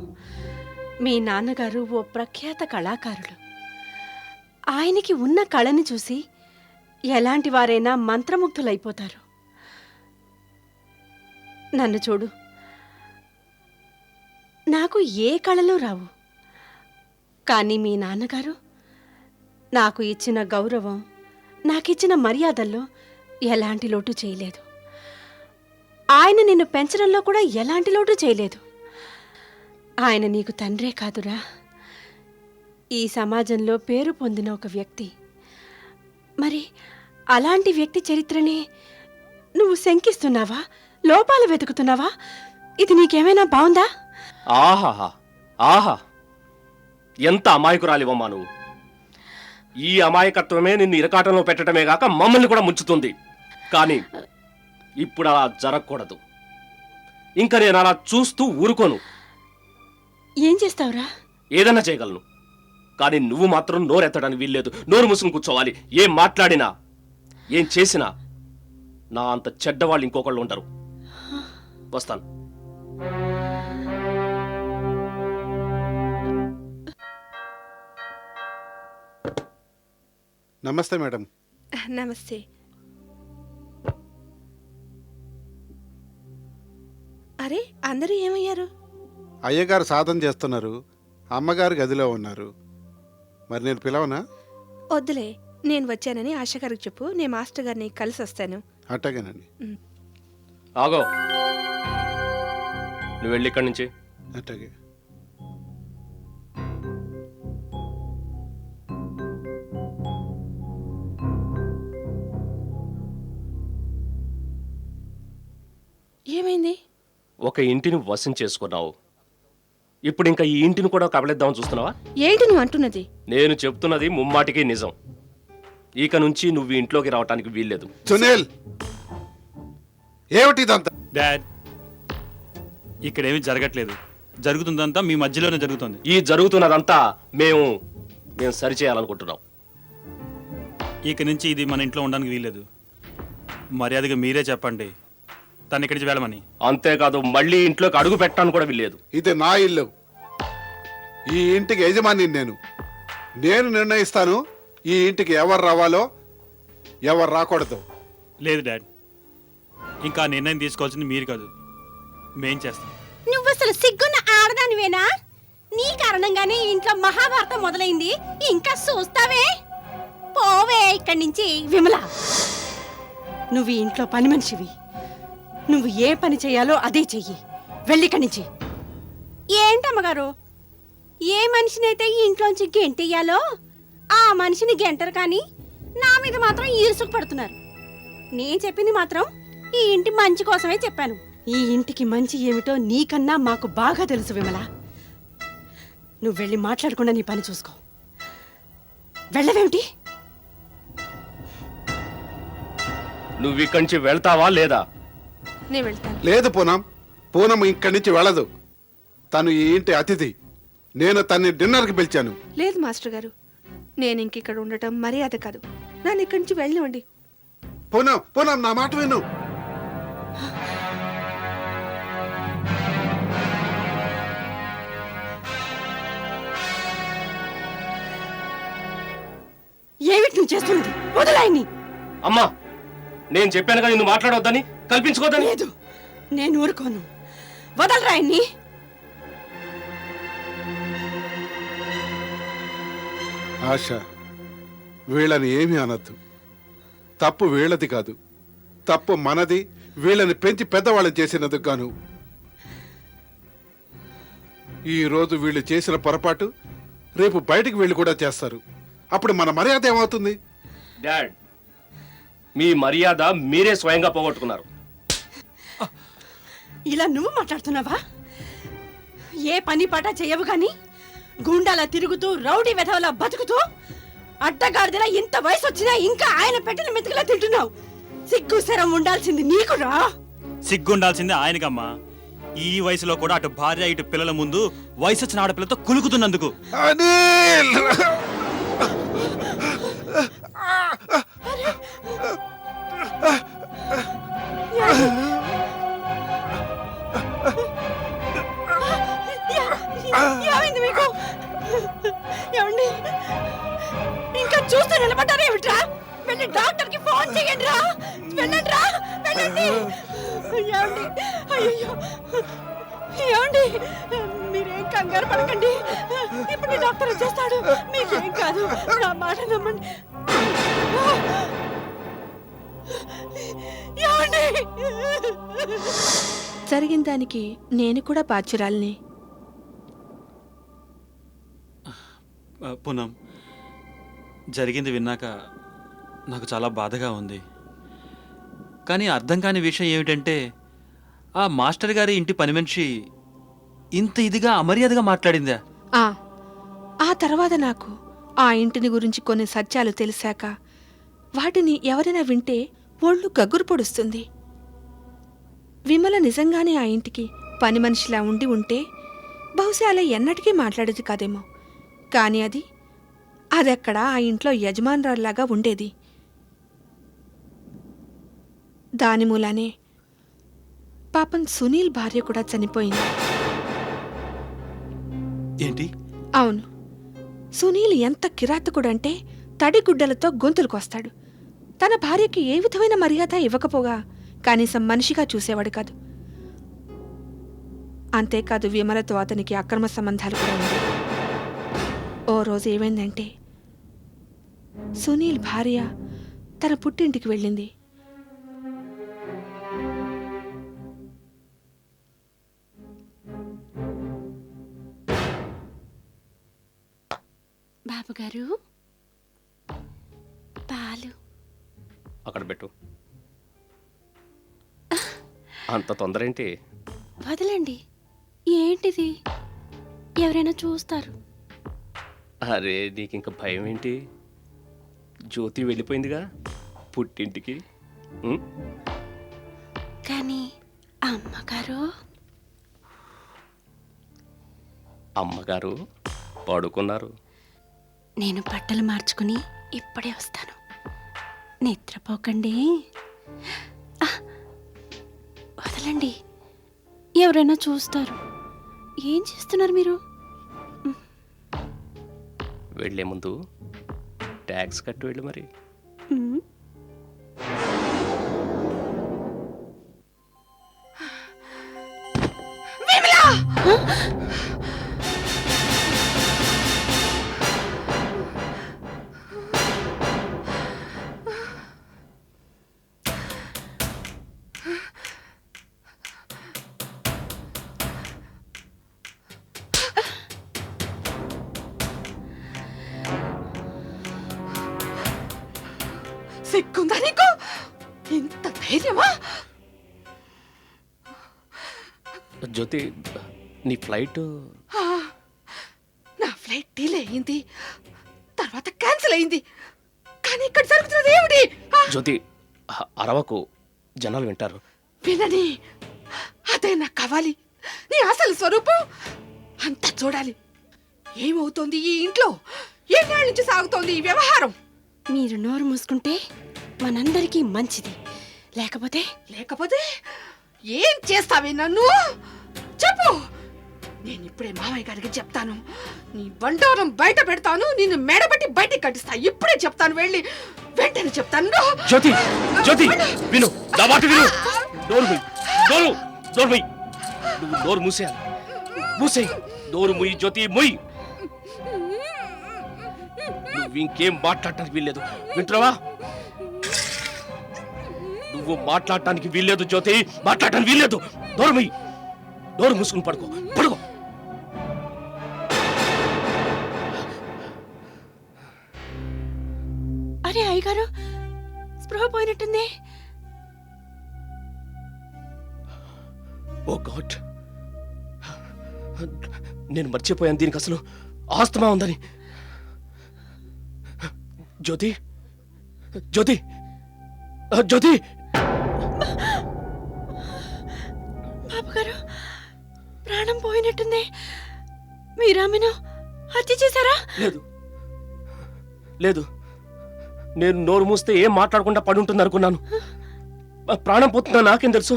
మీ నాన్నగారు ఓ ప్రఖ్యాత కళాకారులు. ఆయనకి ఉన్న కళని చూసి ఎలాంటి వారైనా మంత్రముగ్ధులైపోతారు. నన్ను చూడు, నాకు ఏ కళలు రావు. కానీ మీ నాన్నగారు నాకు ఇచ్చిన గౌరవం, నాకిచ్చిన మర్యాదల్లో ఎలాంటి లోటు చేయలేదు. ఆయన నిన్ను పెంచడంలో కూడా ఎలాంటి లోటు చేయలేదు. ఆయన నీకు తండ్రే కాదురా, ఈ సమాజంలో పేరు పొందిన ఒక వ్యక్తి. మరి అలాంటి వ్యక్తి చరిత్రని నువ్వు శంకిస్తున్నావా? లోపాలు వెతుకుతున్నావా? ఇది నీకేమైనా బావుందా? ఆహాహా, ఆహా, ఎంత అమాయకురాలివమ్మా నువ్వు. ఈ అమాయకత్వమే నిన్ను ఇరకాటంలో పెట్టడమే గాక మమ్మల్ని కూడా ముంచుతుంది. కానీ ఇప్పుడు అలా జరగకూడదు. ఇంకా నేను అలా చూస్తూ ఊరుకోను. ఏం చేస్తావురా? ఏదైనా చేయగలను. కానీ నువ్వు మాత్రం నోరెత్తడానికి వీల్లేదు. నోరు మూసుకుని కూర్చోవాలి. ఏం మాట్లాడినా ఏం చేసినా నా అంత చెడ్డవాళ్ళు ఇంకొకళ్ళు ఉంటారు. వస్తాను. నమస్తే మేడం. నమస్తే. అరే, అందరూ ఏమయ్యారు? అయ్యగారు సాధన చేస్తున్నారు, అమ్మగారు గదిలో ఉన్నారు. మరి నేను పిలవనా? వద్దులే, నేను వచ్చానని ఆశగారికి చెప్పు. నేను మాస్టర్ గారిని కలిసి వస్తాను. అట్టగేనండి. ఆగో, నువ్వు వెళ్ళి ఇక్కడి నుంచి. అట్టగే. ఏమైంది? ఒక ఇంటిని వశం చేసుకున్నావు. ఇప్పుడు ఇంకా ఈ ఇంటిని కూడా కబళిద్దామని చూస్తున్నావా? ఏంటి నువ్వు అంటున్నది? నేను చెప్తున్నది ముమ్మాటికి నిజం. ఇక నుంచి నువ్వు ఈ ఇంట్లోకి రావటానికి వీల్లేదు. సునీల్, ఏమిటి ఇదంతా? డాడ్, ఇక్కడేమీ జరగట్లేదు. జరుగుతుందంతా మీ మధ్యలోనే జరుగుతుంది. ఈ జరుగుతున్నదంతా మేము సరిచేయాలనుకుంటున్నాం. ఇక నుంచి ఇది మన ఇంట్లో ఉండడానికి వీల్లేదు. మర్యాదగా మీరే చెప్పండి తను ఇక్కడి నుంచి వెళ్ళమని. అంతేకాదు, మళ్ళీ ఇంట్లోకి అడుగు పెట్టడానికి కూడా వీల్లేదు. ఇది నా ఇల్లు. ఈ ఇంటికి యజమాని నేను నిర్ణయిస్తాను ఈ ఇంటికి ఎవరు రావాలో ఎవరు రాకూడదు. లేదు డాడ్, ఇంకా నిర్ణయం తీసుకోవాల్సింది మీరు కాదు, మేం చేస్తాం. నువ్వసలు సిగ్గున్న ఆడదానివేనా? నీ కారణంగానే ఇంట్లో మహాభారతం మొదలైంది. ఇంకా చూస్తావే? పోవే ఇక్కడి నుంచి. విమల, నువ్వు ఈ ఇంట్లో పని మనిషివి. నువ్వు ఏ పని చేయాలో అదే చెయ్యి. వెళ్ళిక్కడి నుంచి. ఏంటమ్మగారు, ఏ మనిషినైతే ఈ ఇంట్లోంచి గెంటెయ్యాలో ఆ మనిషిని గెంటరు కానీ నా మీద మాత్రం ఈరుసుకు పడుతున్నారు. నేను చెప్పింది మాత్రం ఈ ఇంటి మంచి కోసమే చెప్పాను. ఈ ఇంటికి మంచి ఏమిటో నీకన్నా మాకు బాగా తెలుసు విమల. నువ్వు వెళ్ళి మాట్లాడకుండా నీ పని చూసుకో. వెళ్ళవేమిటి? నువ్వు ఇక్కడి నుంచి వెళ్తావా లేదా? నేను వెళ్తాను. లేదు పూనం ఇక్కడి నుంచి వెళ్ళదు. తను ఈ ఇంటి అతిథి. నేను తన్ని డిన్నర్కి పిలిచాను. లేదు మాస్టర్ గారు, నేను ఇంకిక్కడ ఉండటం మర్యాద కాదు. నన్ను ఇక్కడి నుంచి వెళ్ళనివ్వండి. పూనం నా మాట విను. ఏమిటి నువ్వు చేస్తున్నది? వదలాయన్ని. అమ్మా, నేను చెప్పాను కదా నిన్ను మాట్లాడవద్దని, కల్పించుకోవద్దని. లేదు, నేను ఊరుకోను. వదలరాయన్ని. ఆశ, వీళ్ళని ఏమీ అనద్దు. తప్పు వీళ్ళది కాదు, తప్పు మనది. వీళ్ళని పెంచి పెద్దవాళ్ళని చేసినందుకు గాను ఈ రోజు వీళ్ళు చేసిన పొరపాటు రేపు బయటికి వెళ్ళి కూడా చేస్తారు. అప్పుడు మన మర్యాద ఏమవుతుంది? డాడ్, మీ మర్యాద మీరే స్వయంగా పోగొట్టుకున్నారు. ఇలా నువ్వు మాట్లాడుతున్నావా? ఏ పని పాట చేయవు గాని గుండాలా తిరుగుతూ రౌడీ వెధవలా బతుకుతూ అడ్డగాడిదలా ఇంత వయసు వచ్చినా ఇంకా ఆయన పెట్టిన మెతుకులా తింటున్నావు. సిగ్గు శరం ఉండాల్సింది నీకురా. సిగ్గుండాల్సిందే ఆయనకమ్మా. ఈ వయసులో కూడా అటు భార్య ఇటు పిల్లల ముందు వయసు వచ్చిన ఆడపిల్లతో కులుకుతున్నందుకు. అనిల్! ఏమైంది మీకు? ఏమండి, ఇంకా చూస్తూ నిలబడ్డారేమిట్రా? వెళ్ళి డాక్టర్ కి ఫోన్ చేయండి రా. వెళ్ళండి రా, వెళ్ళండి. ఏమండి, అయ్యో ఏమండి, మీరేం కంగారు పడకండి. ఇప్పుడు డాక్టర్ వచ్చేస్తాడు. మీకేం కాదు, నా మాట నమ్మండి. ఏమండి, జరిగిన దానికి నేను కూడా బాధ్యురాలిని. పూనం, జరిగింది విన్నాక నాకు చాలా బాధగా ఉంది. కానీ అర్థం కాని విషయం ఏమిటంటే ఆ మాస్టర్ గారి ఇంటి పని మనిషి ఇంత ఇదిగా అమర్యాదగా మాట్లాడిందా? ఆ తర్వాత నాకు ఆ ఇంటిని గురించి కొన్ని సత్యాలు తెలిసాక వాటిని ఎవరైనా వింటే ఒళ్ళు గగ్గురు పొడుస్తుంది. విమల నిజంగానే ఆ ఇంటికి పని మనిషిలా ఉండి ఉంటే బహుశా అలా ఎన్నటికీ మాట్లాడేది కాదేమో, కానీ అదక్కడ ఆ ఇంట్లో యజమానురాల్లాగా ఉండేది. దాని మూలానే పాపం సునీల్ భార్య కూడా చనిపోయింది. ఏంటి? అవును, సునీల్ ఎంత కిరాతకుడంటే తడిగుడ్డలతో గొంతులుకొస్తాడు. తన భార్యకి ఏ విధమైన మర్యాద ఇవ్వకపోగా కనీసం మనిషిగా చూసేవాడు కాదు. అంతేకాదు, విమలతో అతనికి అక్రమ సంబంధాలు కూడా ఉంది. ఓ రోజు ఏమైందంటే, సునీల్ భార్య తన పుట్టింటికి వెళ్ళింది. బాబుగారు, పాలు అక్కడ పెట్టు. అంత తొందర ఏంటి? వదలండి. ఏంటిది? ఎవరైనా చూస్తారు. అరే, నీకు ఇంకా భయం ఏంటి? జ్యోతి వెళ్ళిపోయిందిగా పుట్టింటికి. ఉం? కానీ అమ్మగారు అమ్మగారు పడుకున్నారు. నేను బట్టలు మార్చుకుని ఇప్పుడే వస్తాను. నిద్రపోకండి. ఆ, వదలండి. ఎవరైనా చూస్తారు. ఏం చేస్తున్నారు మీరు? వెళ్లే ముందు ట్యాక్స్ కట్టు వెళ్ళు మరి. ఉమ్. సిగ్గుందా నీకు? ఇంత ధైర్యమా? జ్యోతి, నీ ఫ్లైట్ నా ఫ్లైట్ డిలే అయింది, తర్వాత క్యాన్సిల్ అయింది. కానీ ఇక్కడ జరుగుతున్నది ఏమిటి? జ్యోతి, అరవకు, జనాలు వింటారు. వినని, అదే నాకు కావాలి. నీ అసలు స్వరూపం అంతా చూడాలి. ఏమవుతోంది ఈ ఇంట్లో? ఏనాళ్ళ నుంచి సాగుతోంది ఈ వ్యవహారం? మీరు నోరు మూసుకుంటే మనందరికీ మంచిది. లేకపోతే లేకపోతే ఏం చేస్తావే నన్ను? చెప్పు. నేను ఇప్పుడే మామయ్య గారికి చెప్తాను. నీ బండారం బయట పెడతాను. నిన్ను మెడబెట్టి బయటికి కట్టిస్తా. ఇప్పుడే చెప్తాను, వెళ్ళి వెంటనే చెప్తాను. జ్యోతి, జ్యోతి, విను, నా మాట విను. నోరు మూయి, నోరు మూయి. నువ్వు నోరు మూసేయాలి. మూసేయి, నోరు మూయి జ్యోతి, మూయి. నువ్వు ఇంకేం మాట్లాడటానికి వీల్లేదు, వింటున్నావా? నువ్వు మాట్లాడటానికి వీల్లేదు జ్యోతి, మాట్లాడటానికి వీల్లేదు. నోరు మూయి, నోరు మూసుకుని పడుకో, పడుకో. అరే అయ్యగారు, స్పృహ పోయినట్టుంది. ఓ గాడ్, నేను మర్చిపోయాను దీనికి అసలు ఆస్తమా ఉందని. జ్యోతి, జ్యోతి, జ్యోతి. బాబుగారు, ప్రాణం పోయినట్టుంది. మీరామెను హత్య చేశారా? లేదు, లేదు, నేను నోరు మూస్తే ఏం మాట్లాడకుండా పడి ఉంటుంది అనుకున్నాను. ప్రాణం పోతుందా నాకేం తెలుసు.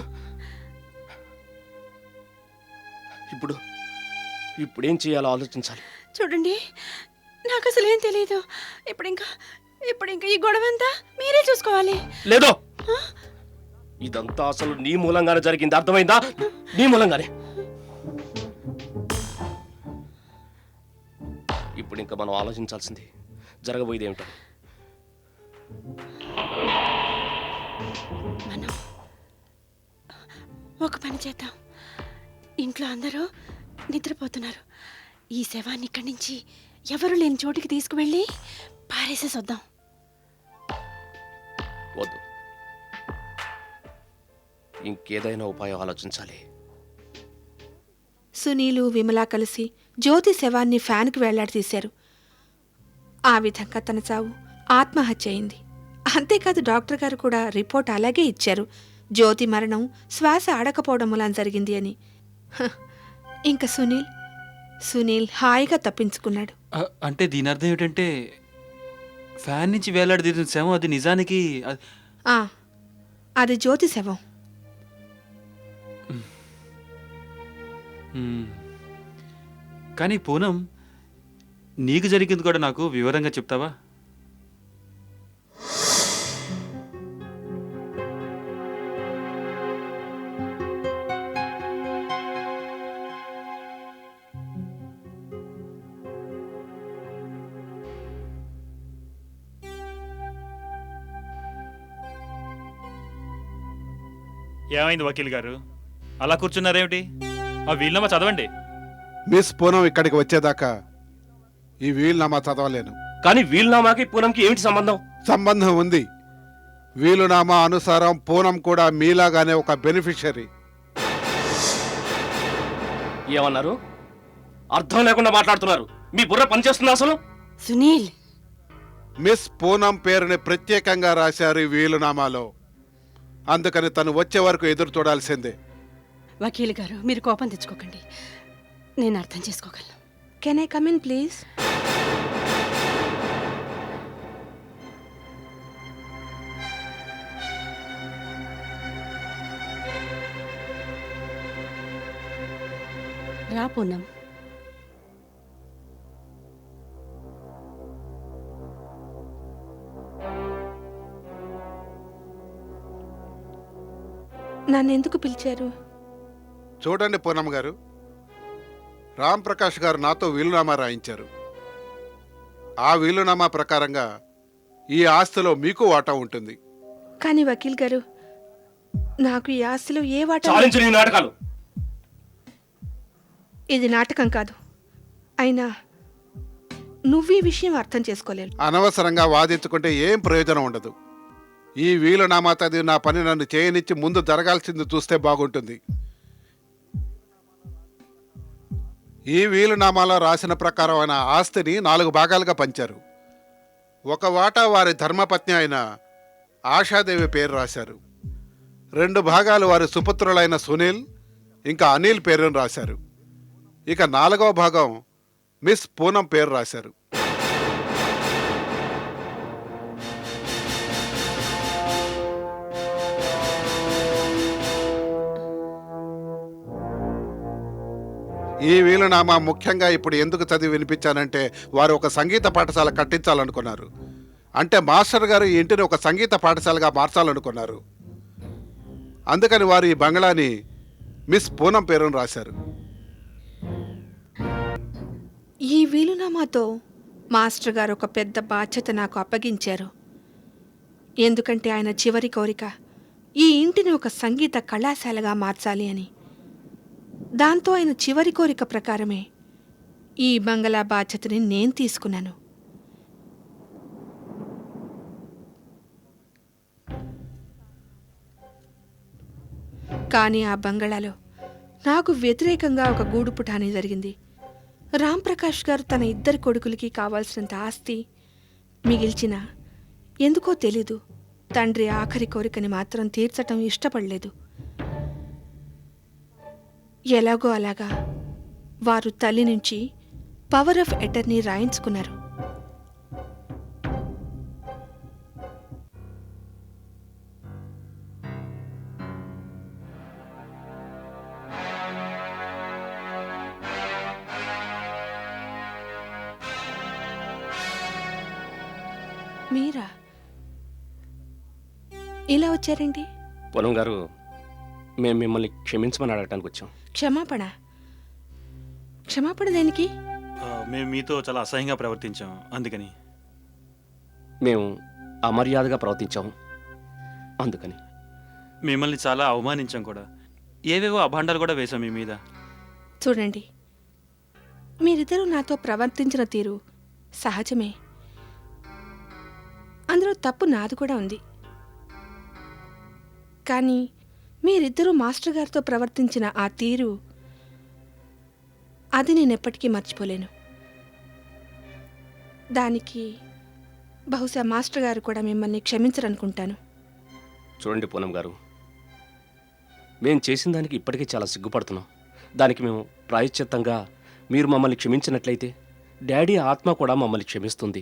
ఇప్పుడేం చేయాలో ఆలోచించాలి. చూడండి, నాకు అసలు ఏం తెలియదు. ఇప్పుడు ఇంకా ఈ గొడవ అంతా మీరే చూసుకోవాలి. లేదో, ఇదంతా అసలు నీ మూలంగానే జరిగింది, అర్థమైందా? నీ మూలంగానే. ఇప్పుడు ఇంకా మనం ఆలోచించాల్సింది జరగబోయేది ఏమిటో. మనం ఒక పని చేద్దాం. ఇంట్లో అందరూ నిద్రపోతున్నారు. ఈ శవాన్ని ఇక్కడి నుంచి ఎవరు లేని చోటికి తీసుకువెళ్ళి పారేసేసొద్దాం. వద్దు, ఇంకేదైనా ఉపాయం ఆలోచించాలి. సునీలు, విమల కలిసి జ్యోతి శవాన్ని ఫ్యాన్కి వేలాడదీశారు. ఆ విధంగా తన చావు ఆత్మహత్య అయింది. అంతేకాదు, డాక్టర్ గారు కూడా రిపోర్ట్ అలాగే ఇచ్చారు. జ్యోతి మరణం శ్వాస ఆడకపోవడం వల్ల జరిగింది అని. ఇంక సునీల్ సునీల్ హాయిగా తప్పించుకున్నాడు. అంటే దీని అర్థం ఏమిటంటే ఫ్యాన్ నుంచి వేలాడదీసిన శవం అది నిజానికి ఆ, అది జ్యోతి శవం. మ్మ్. కానీ పూనం నీకు జరిగింది కూడా నాకు వివరంగా చెప్తావా? ఏమైంది వకీల్ గారు, అలా కూర్చున్నారేమిటి? ఆ వీలునామా చదవండి. మిస్ పూనం ఇక్కడికి వచ్చేదాకా ఈ వీలునామా చదవలేను. కానీ వీలునామాకి పూనంకి ఏమిటి సంబంధం? సంబంధం ఉంది. వీలునామా అనుసారం పూనం కూడా మీలాగానే ఒక బెనిఫిషరీ. ఏమన్నారు? అర్థం లేకుండా మాట్లాడుతున్నారు. మీ బుర్ర పనిచేస్తుందా అసలు? సునీల్, మిస్ పూనం పేరుని ప్రత్యేకంగా రాశారు ఈ వీలునామాలో. అందుకని తను వచ్చే వరకు ఎదురు చూడాల్సిందే. వకీల్ గారు మీరు కోపం తెచ్చుకోకండి, నేను అర్థం చేసుకోగలను. Can I come in please? రా పూనం. నన్నెందుకు పిలిచారు? చూడండి పూనం గారు, రామ్ ప్రకాష్ గారు నాతో వీలునామా రాయించారు. ఆ వీలునామా ప్రకారంగా ఈ ఆస్తిలో మీకు వాటా ఉంటుంది. కానీ వకీల్ గారు, నాకు ఈ ఆస్తిలో ఏ వాటా? చాలించు నీ నాటకాలు. ఇది నాటకం కాదు. అయినా నువ్వు ఈ విషయం అర్థం చేసుకోలేవు. అనవసరంగా వాదించుకుంటే ఏం ప్రయోజనం ఉండదు. ఈ వీలునామా చదివి నా పని నన్ను చేయనిచ్చి ముందు జరగాల్సింది చూస్తే బాగుంటుంది. ఈ వీలునామాలో రాసిన ప్రకారమైన ఆస్తిని 4 భాగాలుగా పంచారు. ఒక వాటా వారి ధర్మపత్ని అయిన ఆశాదేవి పేరు రాశారు. 2 భాగాలు వారి సుపుత్రులైన సునీల్ ఇంకా అనిల్ పేరును రాశారు. ఇక 4వ భాగం మిస్ పూనం పేరు రాశారు. ఈ వీలునామా ముఖ్యంగా ఇప్పుడు ఎందుకు చదివి వినిపించానంటే వారు ఒక సంగీత పాఠశాల కట్టించాలనుకున్నారు. అంటే మాస్టర్ గారు ఈ ఇంటిని ఒక సంగీత పాఠశాలగా మార్చాలనుకున్నారు. అందుకని వారు ఈ బంగ్లాని మిస్ పూనం పేరును రాశారు. ఈ వీలునామాతో మాస్టర్ గారు ఒక పెద్ద బాధ్యత నాకు అప్పగించారు. ఎందుకంటే ఆయన చివరి కోరిక ఈ ఇంటిని ఒక సంగీత కళాశాలగా మార్చాలి అని. దాంతో ఆయన చివరి కోరిక ప్రకారమే ఈ బంగళా బాధ్యతని నేను తీసుకున్నాను. కానీ ఆ బంగళాలో నాకు వ్యతిరేకంగా ఒక గూడు పుటాని జరిగింది. రామ్ ప్రకాష్ గారు తన 2 కొడుకులకి కావాల్సినంత ఆస్తి మిగిల్చిన ఎందుకో తెలీదు తండ్రి ఆఖరి కోరికని మాత్రం తీర్చటం ఇష్టపడలేదు. ఎలాగో అలాగా వారు తల్లి నుంచి పవర్ ఆఫ్ అటర్నీ రాయించుకున్నారు. మీరా ఇలా వచ్చారండి? పూనం గారు, మేము మిమ్మల్ని క్షమించమని అడగటానికి వచ్చాం. క్షమాపణ? క్షమాపణ దేనికి? మేము మీతో చాలా అసహ్యంగా ప్రవర్తించాం, అందుకని. మేము అమర్యాదగా ప్రవర్తించాము, అందుకని. మిమ్మల్ని చాలా అవమానించాం కూడా, ఏవేవో అభాండాలు కూడా వేశాం మీ మీద. చూడండి, మీరిద్దరూ నాతో ప్రవర్తించిన తీరు సహజమే. అందులో తప్పు నాది కూడా ఉంది. కానీ మీరిద్దరూ మాస్టర్ గారితో ప్రవర్తించిన ఆ తీరు, అది నేను ఎప్పటికీ మర్చిపోలేను. దానికి బహుశా మాస్టర్ గారు కూడా మిమ్మల్ని క్షమించరనుకుంటాను. చూడండి పూనం గారు, మేము చేసిన దానికి ఇప్పటికీ చాలా సిగ్గుపడుతున్నాం. దానికి మేము ప్రాయశ్చిత్తంగా మీరు మమ్మల్ని క్షమించినట్లయితే డాడీ ఆత్మ కూడా మమ్మల్ని క్షమిస్తుంది.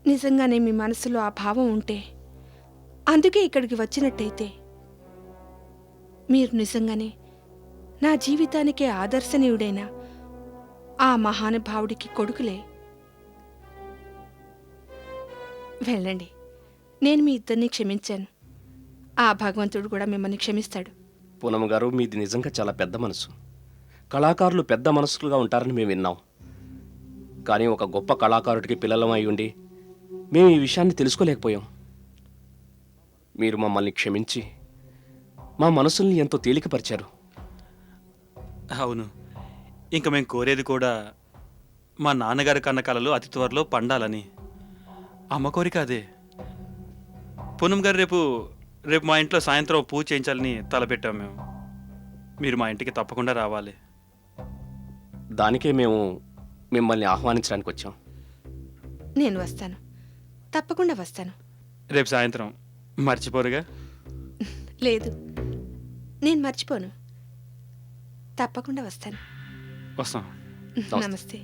నిజంగానే మీ మనసులో ఆ భావం ఉంటే, అందుకే ఇక్కడికి వచ్చినట్టయితే, మీరు నిజంగానే నా జీవితానికే ఆదర్శనీయుడైన ఆ మహానుభావుడికి కొడుకులే. వెళ్ళండి, నేను మీ ఇద్దరిని క్షమించాను. ఆ భగవంతుడు కూడా మిమ్మల్ని క్షమిస్తాడు. పూనమ్మ గారు, మీది నిజంగా చాలా పెద్ద మనసు. కళాకారులు పెద్ద మనసులుగా ఉంటారని మేము విన్నాం. కానీ ఒక గొప్ప కళాకారుడికి పిల్లలమై ఉండి మేము ఈ విషయాన్ని తెలుసుకోలేకపోయాం. మీరు మమ్మల్ని క్షమించి మా మనసుల్ని ఎంతో తేలికపరిచారు. అవును, ఇంకా మేము కోరేది కూడా మా నాన్నగారి కన్న కలలు అతి త్వరలో పండాలని. అమ్మ కోరిక అదే. పూనం గారు రేపు మా ఇంట్లో సాయంత్రం పూజ చేయించాలని తలపెట్టాం మేము. మీరు మా ఇంటికి తప్పకుండా రావాలి. దానికే మేము మిమ్మల్ని ఆహ్వానించడానికి వచ్చాం. నేను వస్తాను, తప్పకుండా వస్తాను. రేపు సాయంత్రం మర్చిపోరుగా? లేదు, నేను మర్చిపోను, తప్పకుండా వస్తాను. వస్తాం. నమస్తే.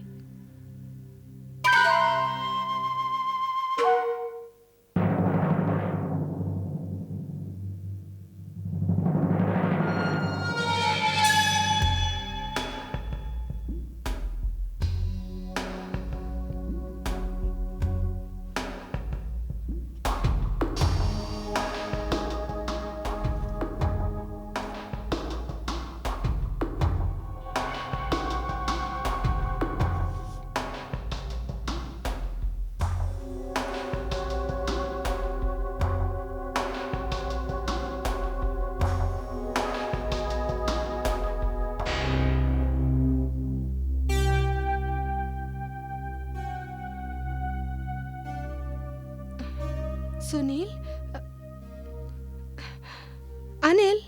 సునీల్, అనిల్,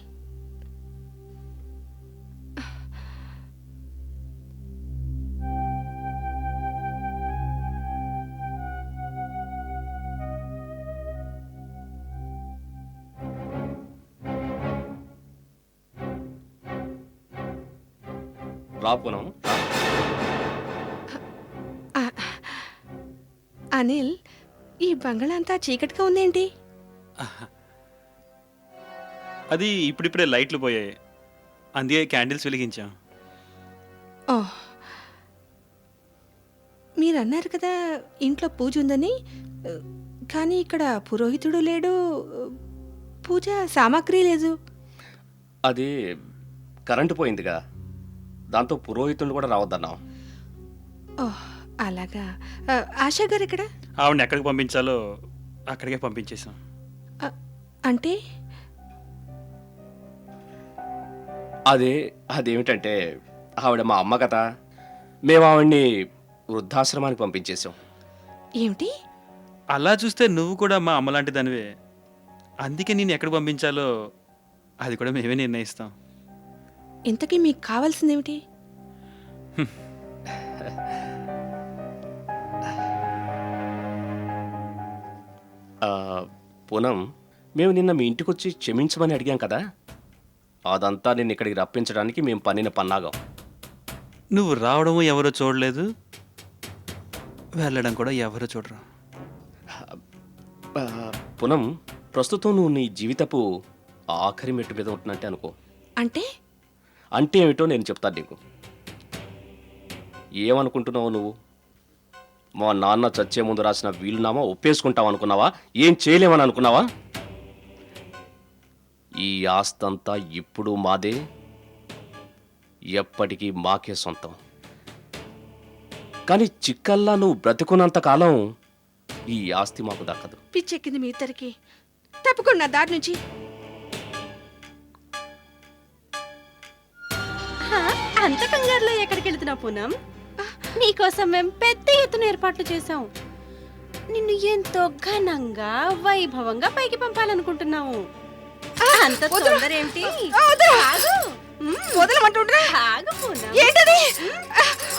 రా పూనం. అనిల్, ఈ బంగళా అంతా చీకటిగా ఉందేంటి? అది ఇప్పుడిప్పుడే లైట్లు పోయాయి, అందుకే క్యాండిల్స్ వెలిగించాం. ఓ, మీరు అన్నారు కదా ఇంట్లో పూజ ఉందని. కానీ ఇక్కడ పురోహితుడు లేడు, పూజ సామాగ్రి లేదు. అది కరెంటు పోయిందిగా, దాంతో పురోహితుడు కూడా రావద్దన్నాం. ఓహ్, అలాగా. ఆశా గారు ఇక్కడ? ఆవిడని ఎక్కడికి పంపించాలో అక్కడికే పంపించేసాం. అంటే అదేమిటంటే ఆవిడ మా అమ్మ కదా, మేము ఆవిడ్ని వృద్ధాశ్రమానికి పంపించేసాం. ఏమిటి? అలా చూస్తే నువ్వు కూడా మా అమ్మ లాంటి దానివే. అందుకే నేను ఎక్కడికి పంపించాలో అది కూడా మేమే నిర్ణయిస్తాం. ఇంతకీ మీకు కావాల్సిందేమిటి? పూనం, మేము నిన్న మీ ఇంటికి వచ్చి క్షమించమని అడిగాం కదా, అదంతా నిన్ను ఇక్కడికి రప్పించడానికి మేము పన్నిన పన్నాగం. నువ్వు రావడము ఎవరో చూడలేదు, వెళ్ళడం కూడా ఎవరో చూడరు. పూనం, ప్రస్తుతం నువ్వు నీ జీవితపు ఆఖరి మెట్టు మీద ఉంటున్నట్టే అనుకో. అంటే అంటే ఏమిటో నేను చెప్తాను నీకు. ఏమనుకుంటున్నావు నువ్వు? మా నాన్న చచ్చే ముందు రాసిన వీలునామా ఒప్పేసుకుంటావు అనుకున్నావా? ఏం చేయలేమని అనుకున్నావా? ఈ ఆస్తంతా ఇప్పుడు మాదే, ఎప్పటికీ మాకే సొంతం. కానీ చిక్కల్లా నువ్వు బ్రతుకున్నంత కాలం ఈ ఆస్తి మాకు దక్కదు. పిచ్చెక్కింది మీ ఇద్దరికి. తప్పకుండా దారి నుంచి. అంత కంగారులో ఎక్కడికి వెళ్తున్నావు పూనం? నీకోసం మేము పెద్ద ఎత్తున ఏర్పాట్లు చేశాం. నిన్ను ఎంతో ఘనంగా వైభవంగా పైకి పంపాలనుకుంటున్నాము. అంత తొందర ఏమిటి? వదలమంటుండ్రా? ఆగు పూనం. ఏంటది?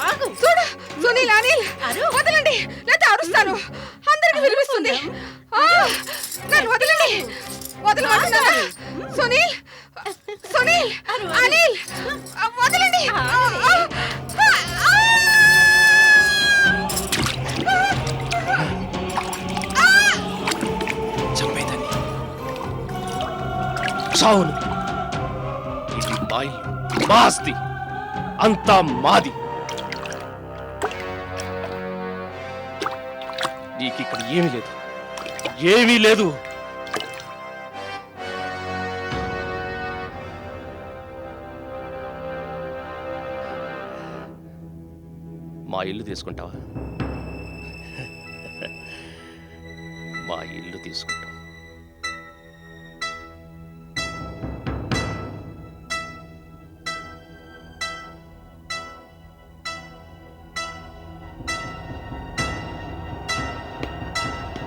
ఆగు. చూడు సునీల్, అనిల్, అరు. వదలండి, లేదా అరుస్తాను. అందరికి వినిపిస్తుంది. నన్ను వదలండి, వదలమంటున్నారా? సునీల్, సునీల్, అనిల్, వదలండి. చావును. ఇది మా ఇల్లు, మా ఆస్తి, అంతా మాది. నీకు ఇక్కడ ఏమీ లేదు, ఏమీ లేదు. మా ఇల్లు తీసుకుంటావా? మా ఇల్లు తీసుకుంటాం.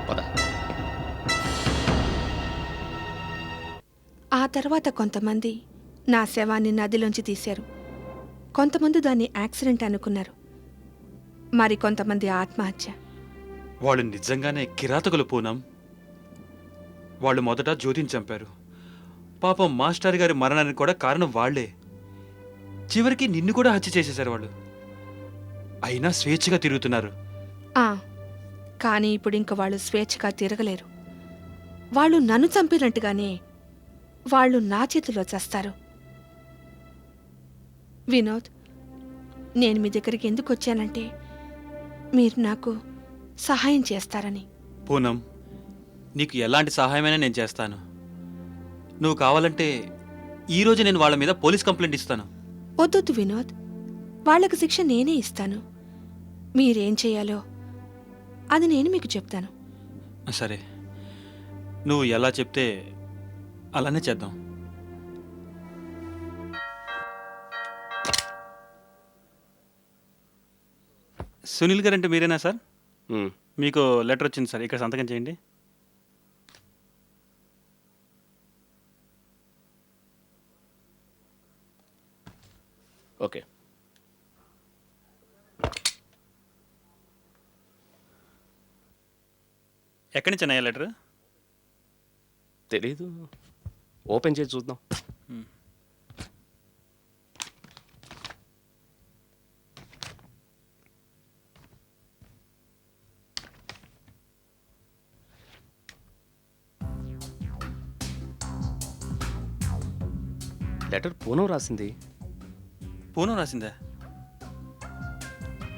పద. ఆ తర్వాత కొంతమంది నా శవాన్ని నదిలోంచి తీశారు. కొంతమంది దాన్ని యాక్సిడెంట్ అనుకున్నారు. మరి కొంతమంది ఆత్మహత్య. వాళ్ళు నిజంగానే కిరాతకులు పూనం. వాళ్ళు మొదట జ్యోతిని చంపారు. పాపం మాస్టర్ గారి మరణానికి కూడా కారణం వాళ్లే. చివరికి నిన్ను కూడా హత్య చేసేశారు వాళ్ళు. అయినా స్వేచ్ఛగా తిరుగుతున్నారు. కానీ ఇప్పుడు ఇంక వాళ్ళు స్వేచ్ఛగా తిరగలేరు. వాళ్ళు నన్ను చంపినట్టుగానే వాళ్ళు నా చేతిలో చేస్తారు. వినోద్, నేను మీ దగ్గరికి ఎందుకు వచ్చానంటే మీరు నాకు సహాయం చేస్తారని. పూనం, నీకు ఎలాంటి సహాయమైనా నేను చేస్తాను. నువ్వు కావాలంటే ఈరోజు నేను వాళ్ళ మీద పోలీస్ కంప్లైంట్ ఇస్తాను. వద్దొద్దు వినోద్, వాళ్లకు శిక్ష నేనే ఇస్తాను. మీరేం చేయాలో అది నేను మీకు చెప్తాను. సరే, నువ్వు ఎలా చెప్తే అలానే చేద్దాం. సునీల్ గారు అంటే మీరేనా సార్? మీకు లెటర్ వచ్చింది సార్, ఇక్కడ సంతకం చేయండి. ఓకే. ఎక్కడి నుంచి అన్నయ్య లెటర్? తెలీదు, ఓపెన్ చేసి చూద్దాం. లెటర్ పూనం రాసింది. పూనం రాసిందా?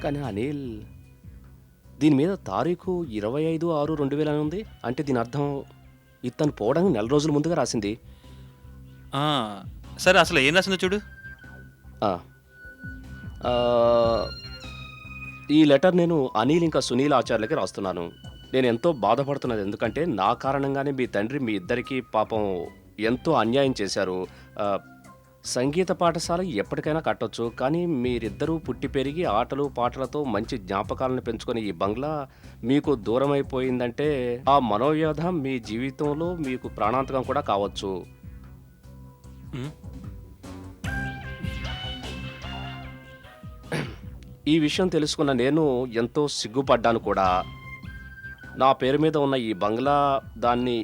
కానీ అనిల్, దీని మీద తారీఖు 25/6/2000 అని ఉంది. అంటే దీని అర్థం ఇతను పోవడానికి 4 రోజుల ముందుగా రాసింది. సరే, అసలు ఏం రాసిందో చూడు. ఈ లెటర్ నేను అనిల్ ఇంకా సునీల్ ఆచార్యులకి రాస్తున్నాను. నేను ఎంతో బాధపడుతున్నది, ఎందుకంటే నా కారణంగానే మీ తండ్రి మీ ఇద్దరికీ పాపం ఎంతో అన్యాయం చేశారు. సంగీత పాఠశాల ఎప్పటికైనా కట్టొచ్చు, కానీ మీరిద్దరూ పుట్టి పెరిగి ఆటలు పాటలతో మంచి జ్ఞాపకాలను పెంచుకొని ఈ బంగ్లా మీకు దూరం అయిపోయిందంటే ఆ మనోవ్యధ మీ జీవితంలో మీకు ప్రాణాంతకం కూడా కావచ్చు. ఈ విషయం తెలుసుకున్న నేను ఎంతో సిగ్గుపడ్డాను కూడా. నా పేరు మీద ఉన్న ఈ బంగ్లా దాన్ని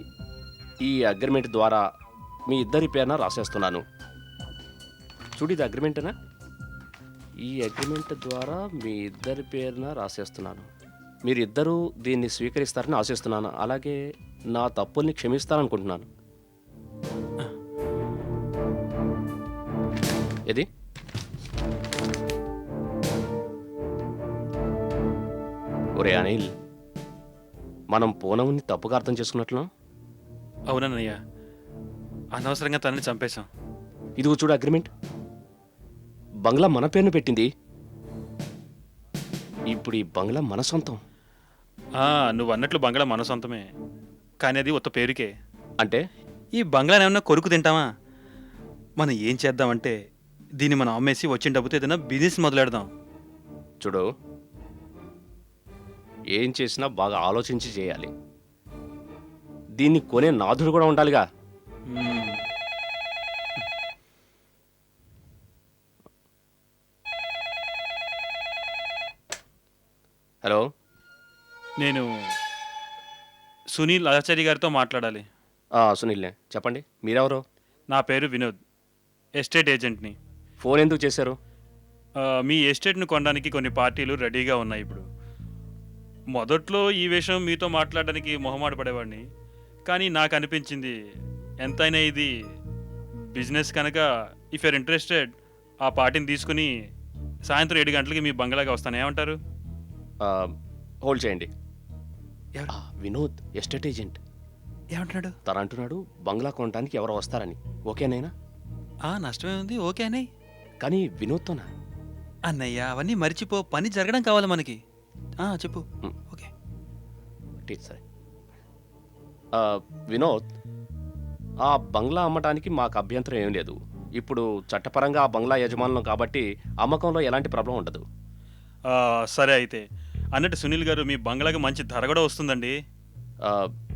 ఈ అగ్రిమెంట్ ద్వారా మీ ఇద్దరి పేరున రాసేస్తున్నాను. చూడు, ఇది అగ్రిమెంటేనా? ఈ అగ్రిమెంట్ ద్వారా మీ ఇద్దరి పేరున రాసేస్తున్నాను. మీరిద్దరూ దీన్ని స్వీకరిస్తారని ఆశిస్తున్నాను. అలాగే నా తప్పుల్ని క్షమిస్తారనుకుంటున్నాను. ఇది ఒరే అనిల్, మనం పూనముని తప్పుగా అర్థం చేసుకున్నట్లు. అవునన్నయ్య, అనవసరంగా తనని చంపేశాం. ఇదిగో చూడు అగ్రిమెంట్. బంగ్లా మన పేరును పెట్టింది. ఇప్పుడు ఈ బంగ్లా మన సొంతం. నువ్వు అన్నట్లు బంగ్లా మన సొంతమే, కానీ అది ఉత్త పేరుకే. అంటే ఈ బంగ్లాని ఏమన్నా కొరుకు తింటామా? మనం ఏం చేద్దామంటే దీన్ని మనం అమ్మేసి వచ్చిన డబ్బుతో ఏదైనా బిజినెస్ మొదలెడదాం. చూడు, ఏం చేసినా బాగా ఆలోచించి చేయాలి. దీన్ని కొనే నాథుడు కూడా ఉండాలిగా. హలో, నేను సునీల్ ఆచార్య గారితో మాట్లాడాలి. సునీల్నే చెప్పండి. మీరెవరు? నా పేరు వినోద్, ఎస్టేట్ ఏజెంట్ని. ఫోన్ ఎందుకు చేశారు? మీ ఎస్టేట్ను కొనడానికి కొన్ని పార్టీలు రెడీగా ఉన్నాయి. ఇప్పుడు మొదట్లో ఈ విషయం మీతో మాట్లాడడానికి మొహమాట పడేవాడిని, కానీ నాకు అనిపించింది ఎంతైనా ఇది బిజినెస్ కనుక ఇఫ్ యూర్ ఇంట్రెస్టెడ్ ఆ పార్టీని తీసుకుని సాయంత్రం 7 గంటలకి మీ బంగ్లాకి వస్తాను, ఏమంటారు? హోల్డ్ చేయండి. ఎవరు? వినోద్ ఎస్టేట్ ఏజెంట్ ఏమంటున్నాడు? తను అంటున్నాడు బంగ్లా కొనడానికి ఎవరో వస్తారని. ఓకేనైనా? నష్టమే ఉంది, ఓకే అన్నయ్య. కానీ వినోద్తోనా? అన్నయ్య అవన్నీ మర్చిపో, పని జరగడం కావాలి మనకి. చెప్పు. మ్. ఓకే. సరే. వినోద్, ఆ బంగ్లా అమ్మటానికి మాకు అభ్యంతరం ఏం లేదు. ఇప్పుడు చట్టపరంగా ఆ బంగ్లా యజమానులం కాబట్టి అమ్మకంలో ఎలాంటి ప్రాబ్లం ఉండదు. సరే అయితే అన్నట్టు సునీల్ గారు, మీ బంగ్లాకి మంచి ధర కూడా వస్తుందండి.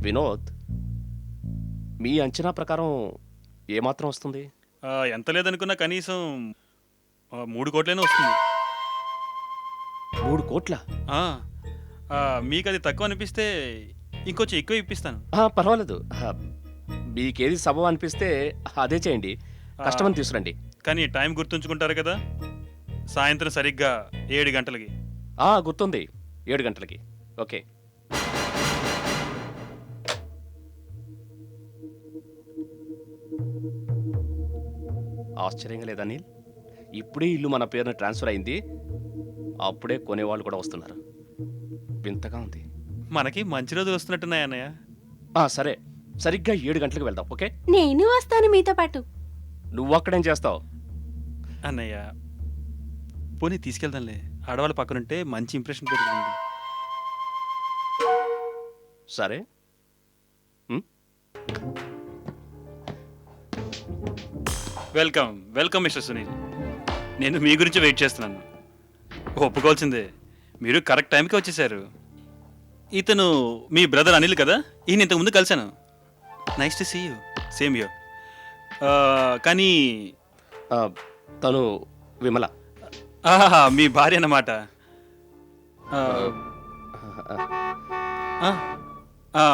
వినోద్, మీ అంచనా ప్రకారం ఏమాత్రం వస్తుంది? ఎంత లేదనుకున్నా కనీసం 3 కోట్లైనా వస్తుంది. 3 కోట్ల? మీకు అది తక్కువ అనిపిస్తే ఇంకొంచెం ఎక్కువ ఇప్పిస్తాను. పర్వాలేదు. మీకేది సబబు అనిపిస్తే అదే చేయండి. కస్టమర్ని తీసుకురండి. కానీ టైం గుర్తుంచుకుంటారు కదా, సాయంత్రం సరిగ్గా 7 గంటలకి. గుర్తుంది, 7 గంటలకి. ఓకే. ఆశ్చర్యంగా లేదా అనిల్? ఇప్పుడే ఇల్లు మన పేరున ట్రాన్స్ఫర్ అయింది, అప్పుడే కొనేవాళ్ళు కూడా వస్తున్నారు. వింతగా ఉంది. మనకి మంచి రోజులు వస్తున్నట్టున్నాయి అన్నయ్య. సరే, సరిగ్గా 7 గంటలకు వెళ్దాం. ఓకే? నేను వస్తాను మీతో పాటు. నువ్వు అక్కడేం చేస్తావు? అన్నయ్య పోనీ తీసుకెళ్దాంలే, ఆడవాళ్ళ పక్కనుంటే మంచి ఇంప్రెషన్ పెరుగుతుంది. సరే. Welcome welcome mister Sunil. నేను మీ గురించి వెయిట్ చేస్తున్నాను. ఒప్పుకోవాల్సిందే, మీరు కరెక్ట్ టైంకి వచ్చేసారు. ఇతను మీ బ్రదర్ అనిల్ కదా, ఈయన ఇంతకుముందు కలిశాను. Nice to see you. Same you. కానీ తను విమల. మీ భార్య అన్నమాట.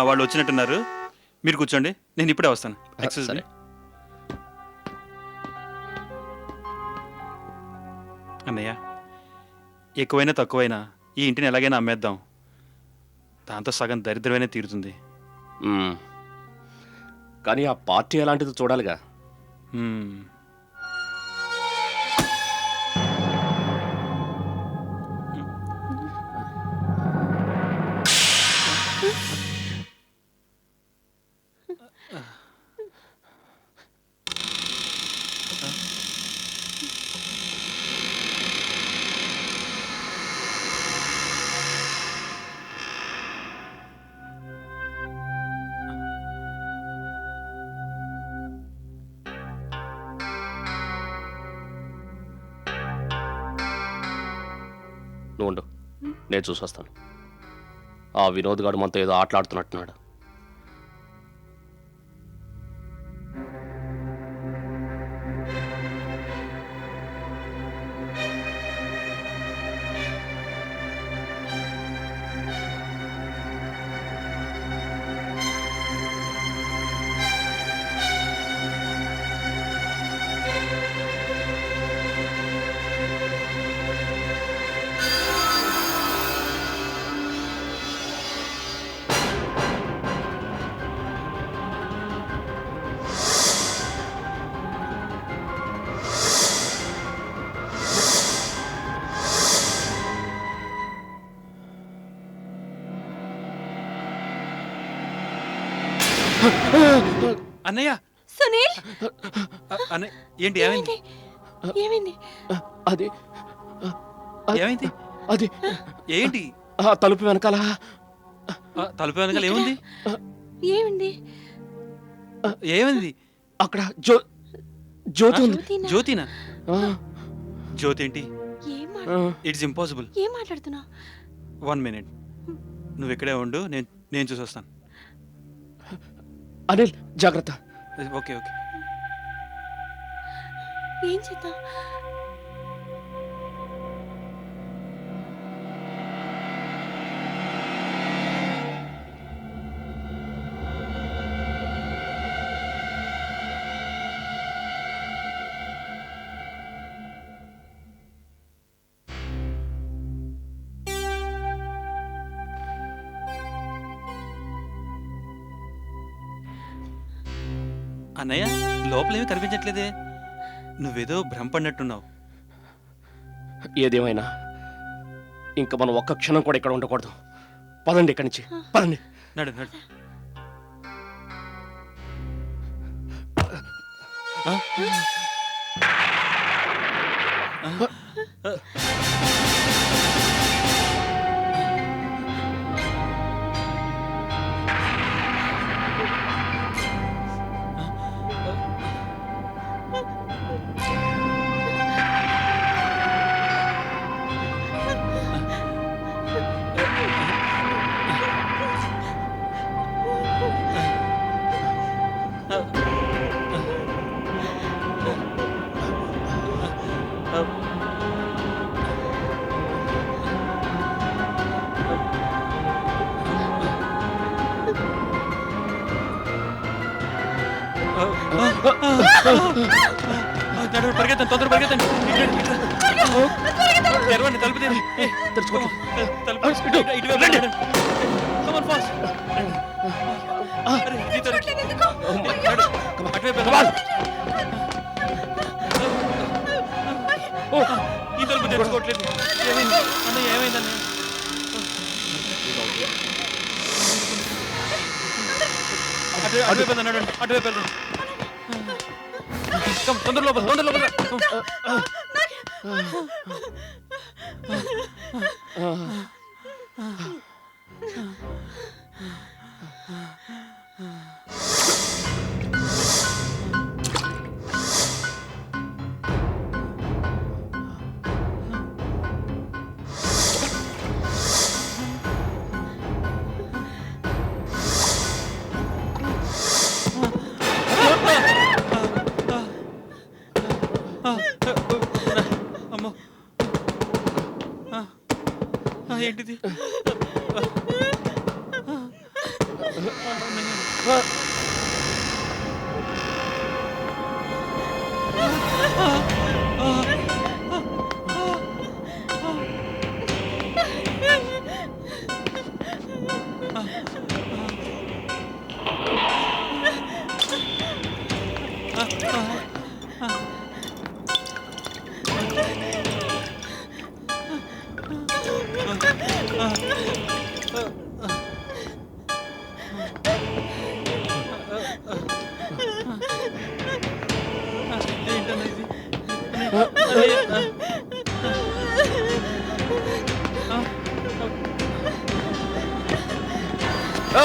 వాళ్ళు వచ్చినట్టున్నారు, మీరు కూర్చోండి, నేను ఇప్పుడే వస్తాను. Excuse me. అన్నయ్య, ఎక్కువైనా తక్కువైనా ఈ ఇంటిని ఎలాగైనా అమ్మేద్దాం, దాంతో సగం దరిద్రమైనా తీరుతుంది. కానీ ఆ పార్టీ ఎలాంటిది చూడాలిగా. నువ్వు ఉండు, నేను చూసి వస్తాను. ఆ వినోద్ గారు మనతో ఏదో ఆటలాడుతున్నట్టున్నాడు. అన్నయ్య, సునీల్, అన్నయ్య, ఏంటి ఏమైంది? ఏమైంది? అది ఏమైంది? అది ఏంటి? తలుపు వెనకాల. తలుపు వెనకాల ఏముంది? ఏమైంది? ఏమైంది? అక్కడ జ్యోతి ఉంది. జ్యోతినా? జ్యోతి ఏంటి? ఏం ఇట్స్ ఇంపాసిబుల్. ఏం మాట్లాడుతున్నావు? 1 మినిట్, నువ్వు ఇక్కడే ఉండు, నేను చూసి వస్తాను. అనిల్, జాగ్రత్త. Okay okay. ఏం చేద్దాం? అన్నయ్య లోపలేమీ కనిపించట్లేదే, నువ్వేదో భ్రమపడినట్టున్నావు. ఏదేమైనా ఇంకా మనం ఒక్క క్షణం కూడా ఇక్కడ ఉండకూడదు. పదండి ఇక్కడి నుంచి, పదండి. నడు నడు. నడు, పరిగెత్తండి, తొందర పరిగెత్తండి. తెరవండి, తలుపు తెరవండి. తలుపు ఇటువైపు రండి. Come on, fast. అరే, ఇది తెరవండి. నడు, అటువైపు వెళ్ళండి. ఈ తలుపు తెరుచుకోవట్లేదు. ఏమైంది అన్నయ్య, ఏమైంది అన్నయ్య? అటువైపు వెళ్దాం, నడండి, అటువైపు వెళ్దాం. తొందర లోపల, తొందర లోపల. అమ్మో, ఏంటిది? Oh,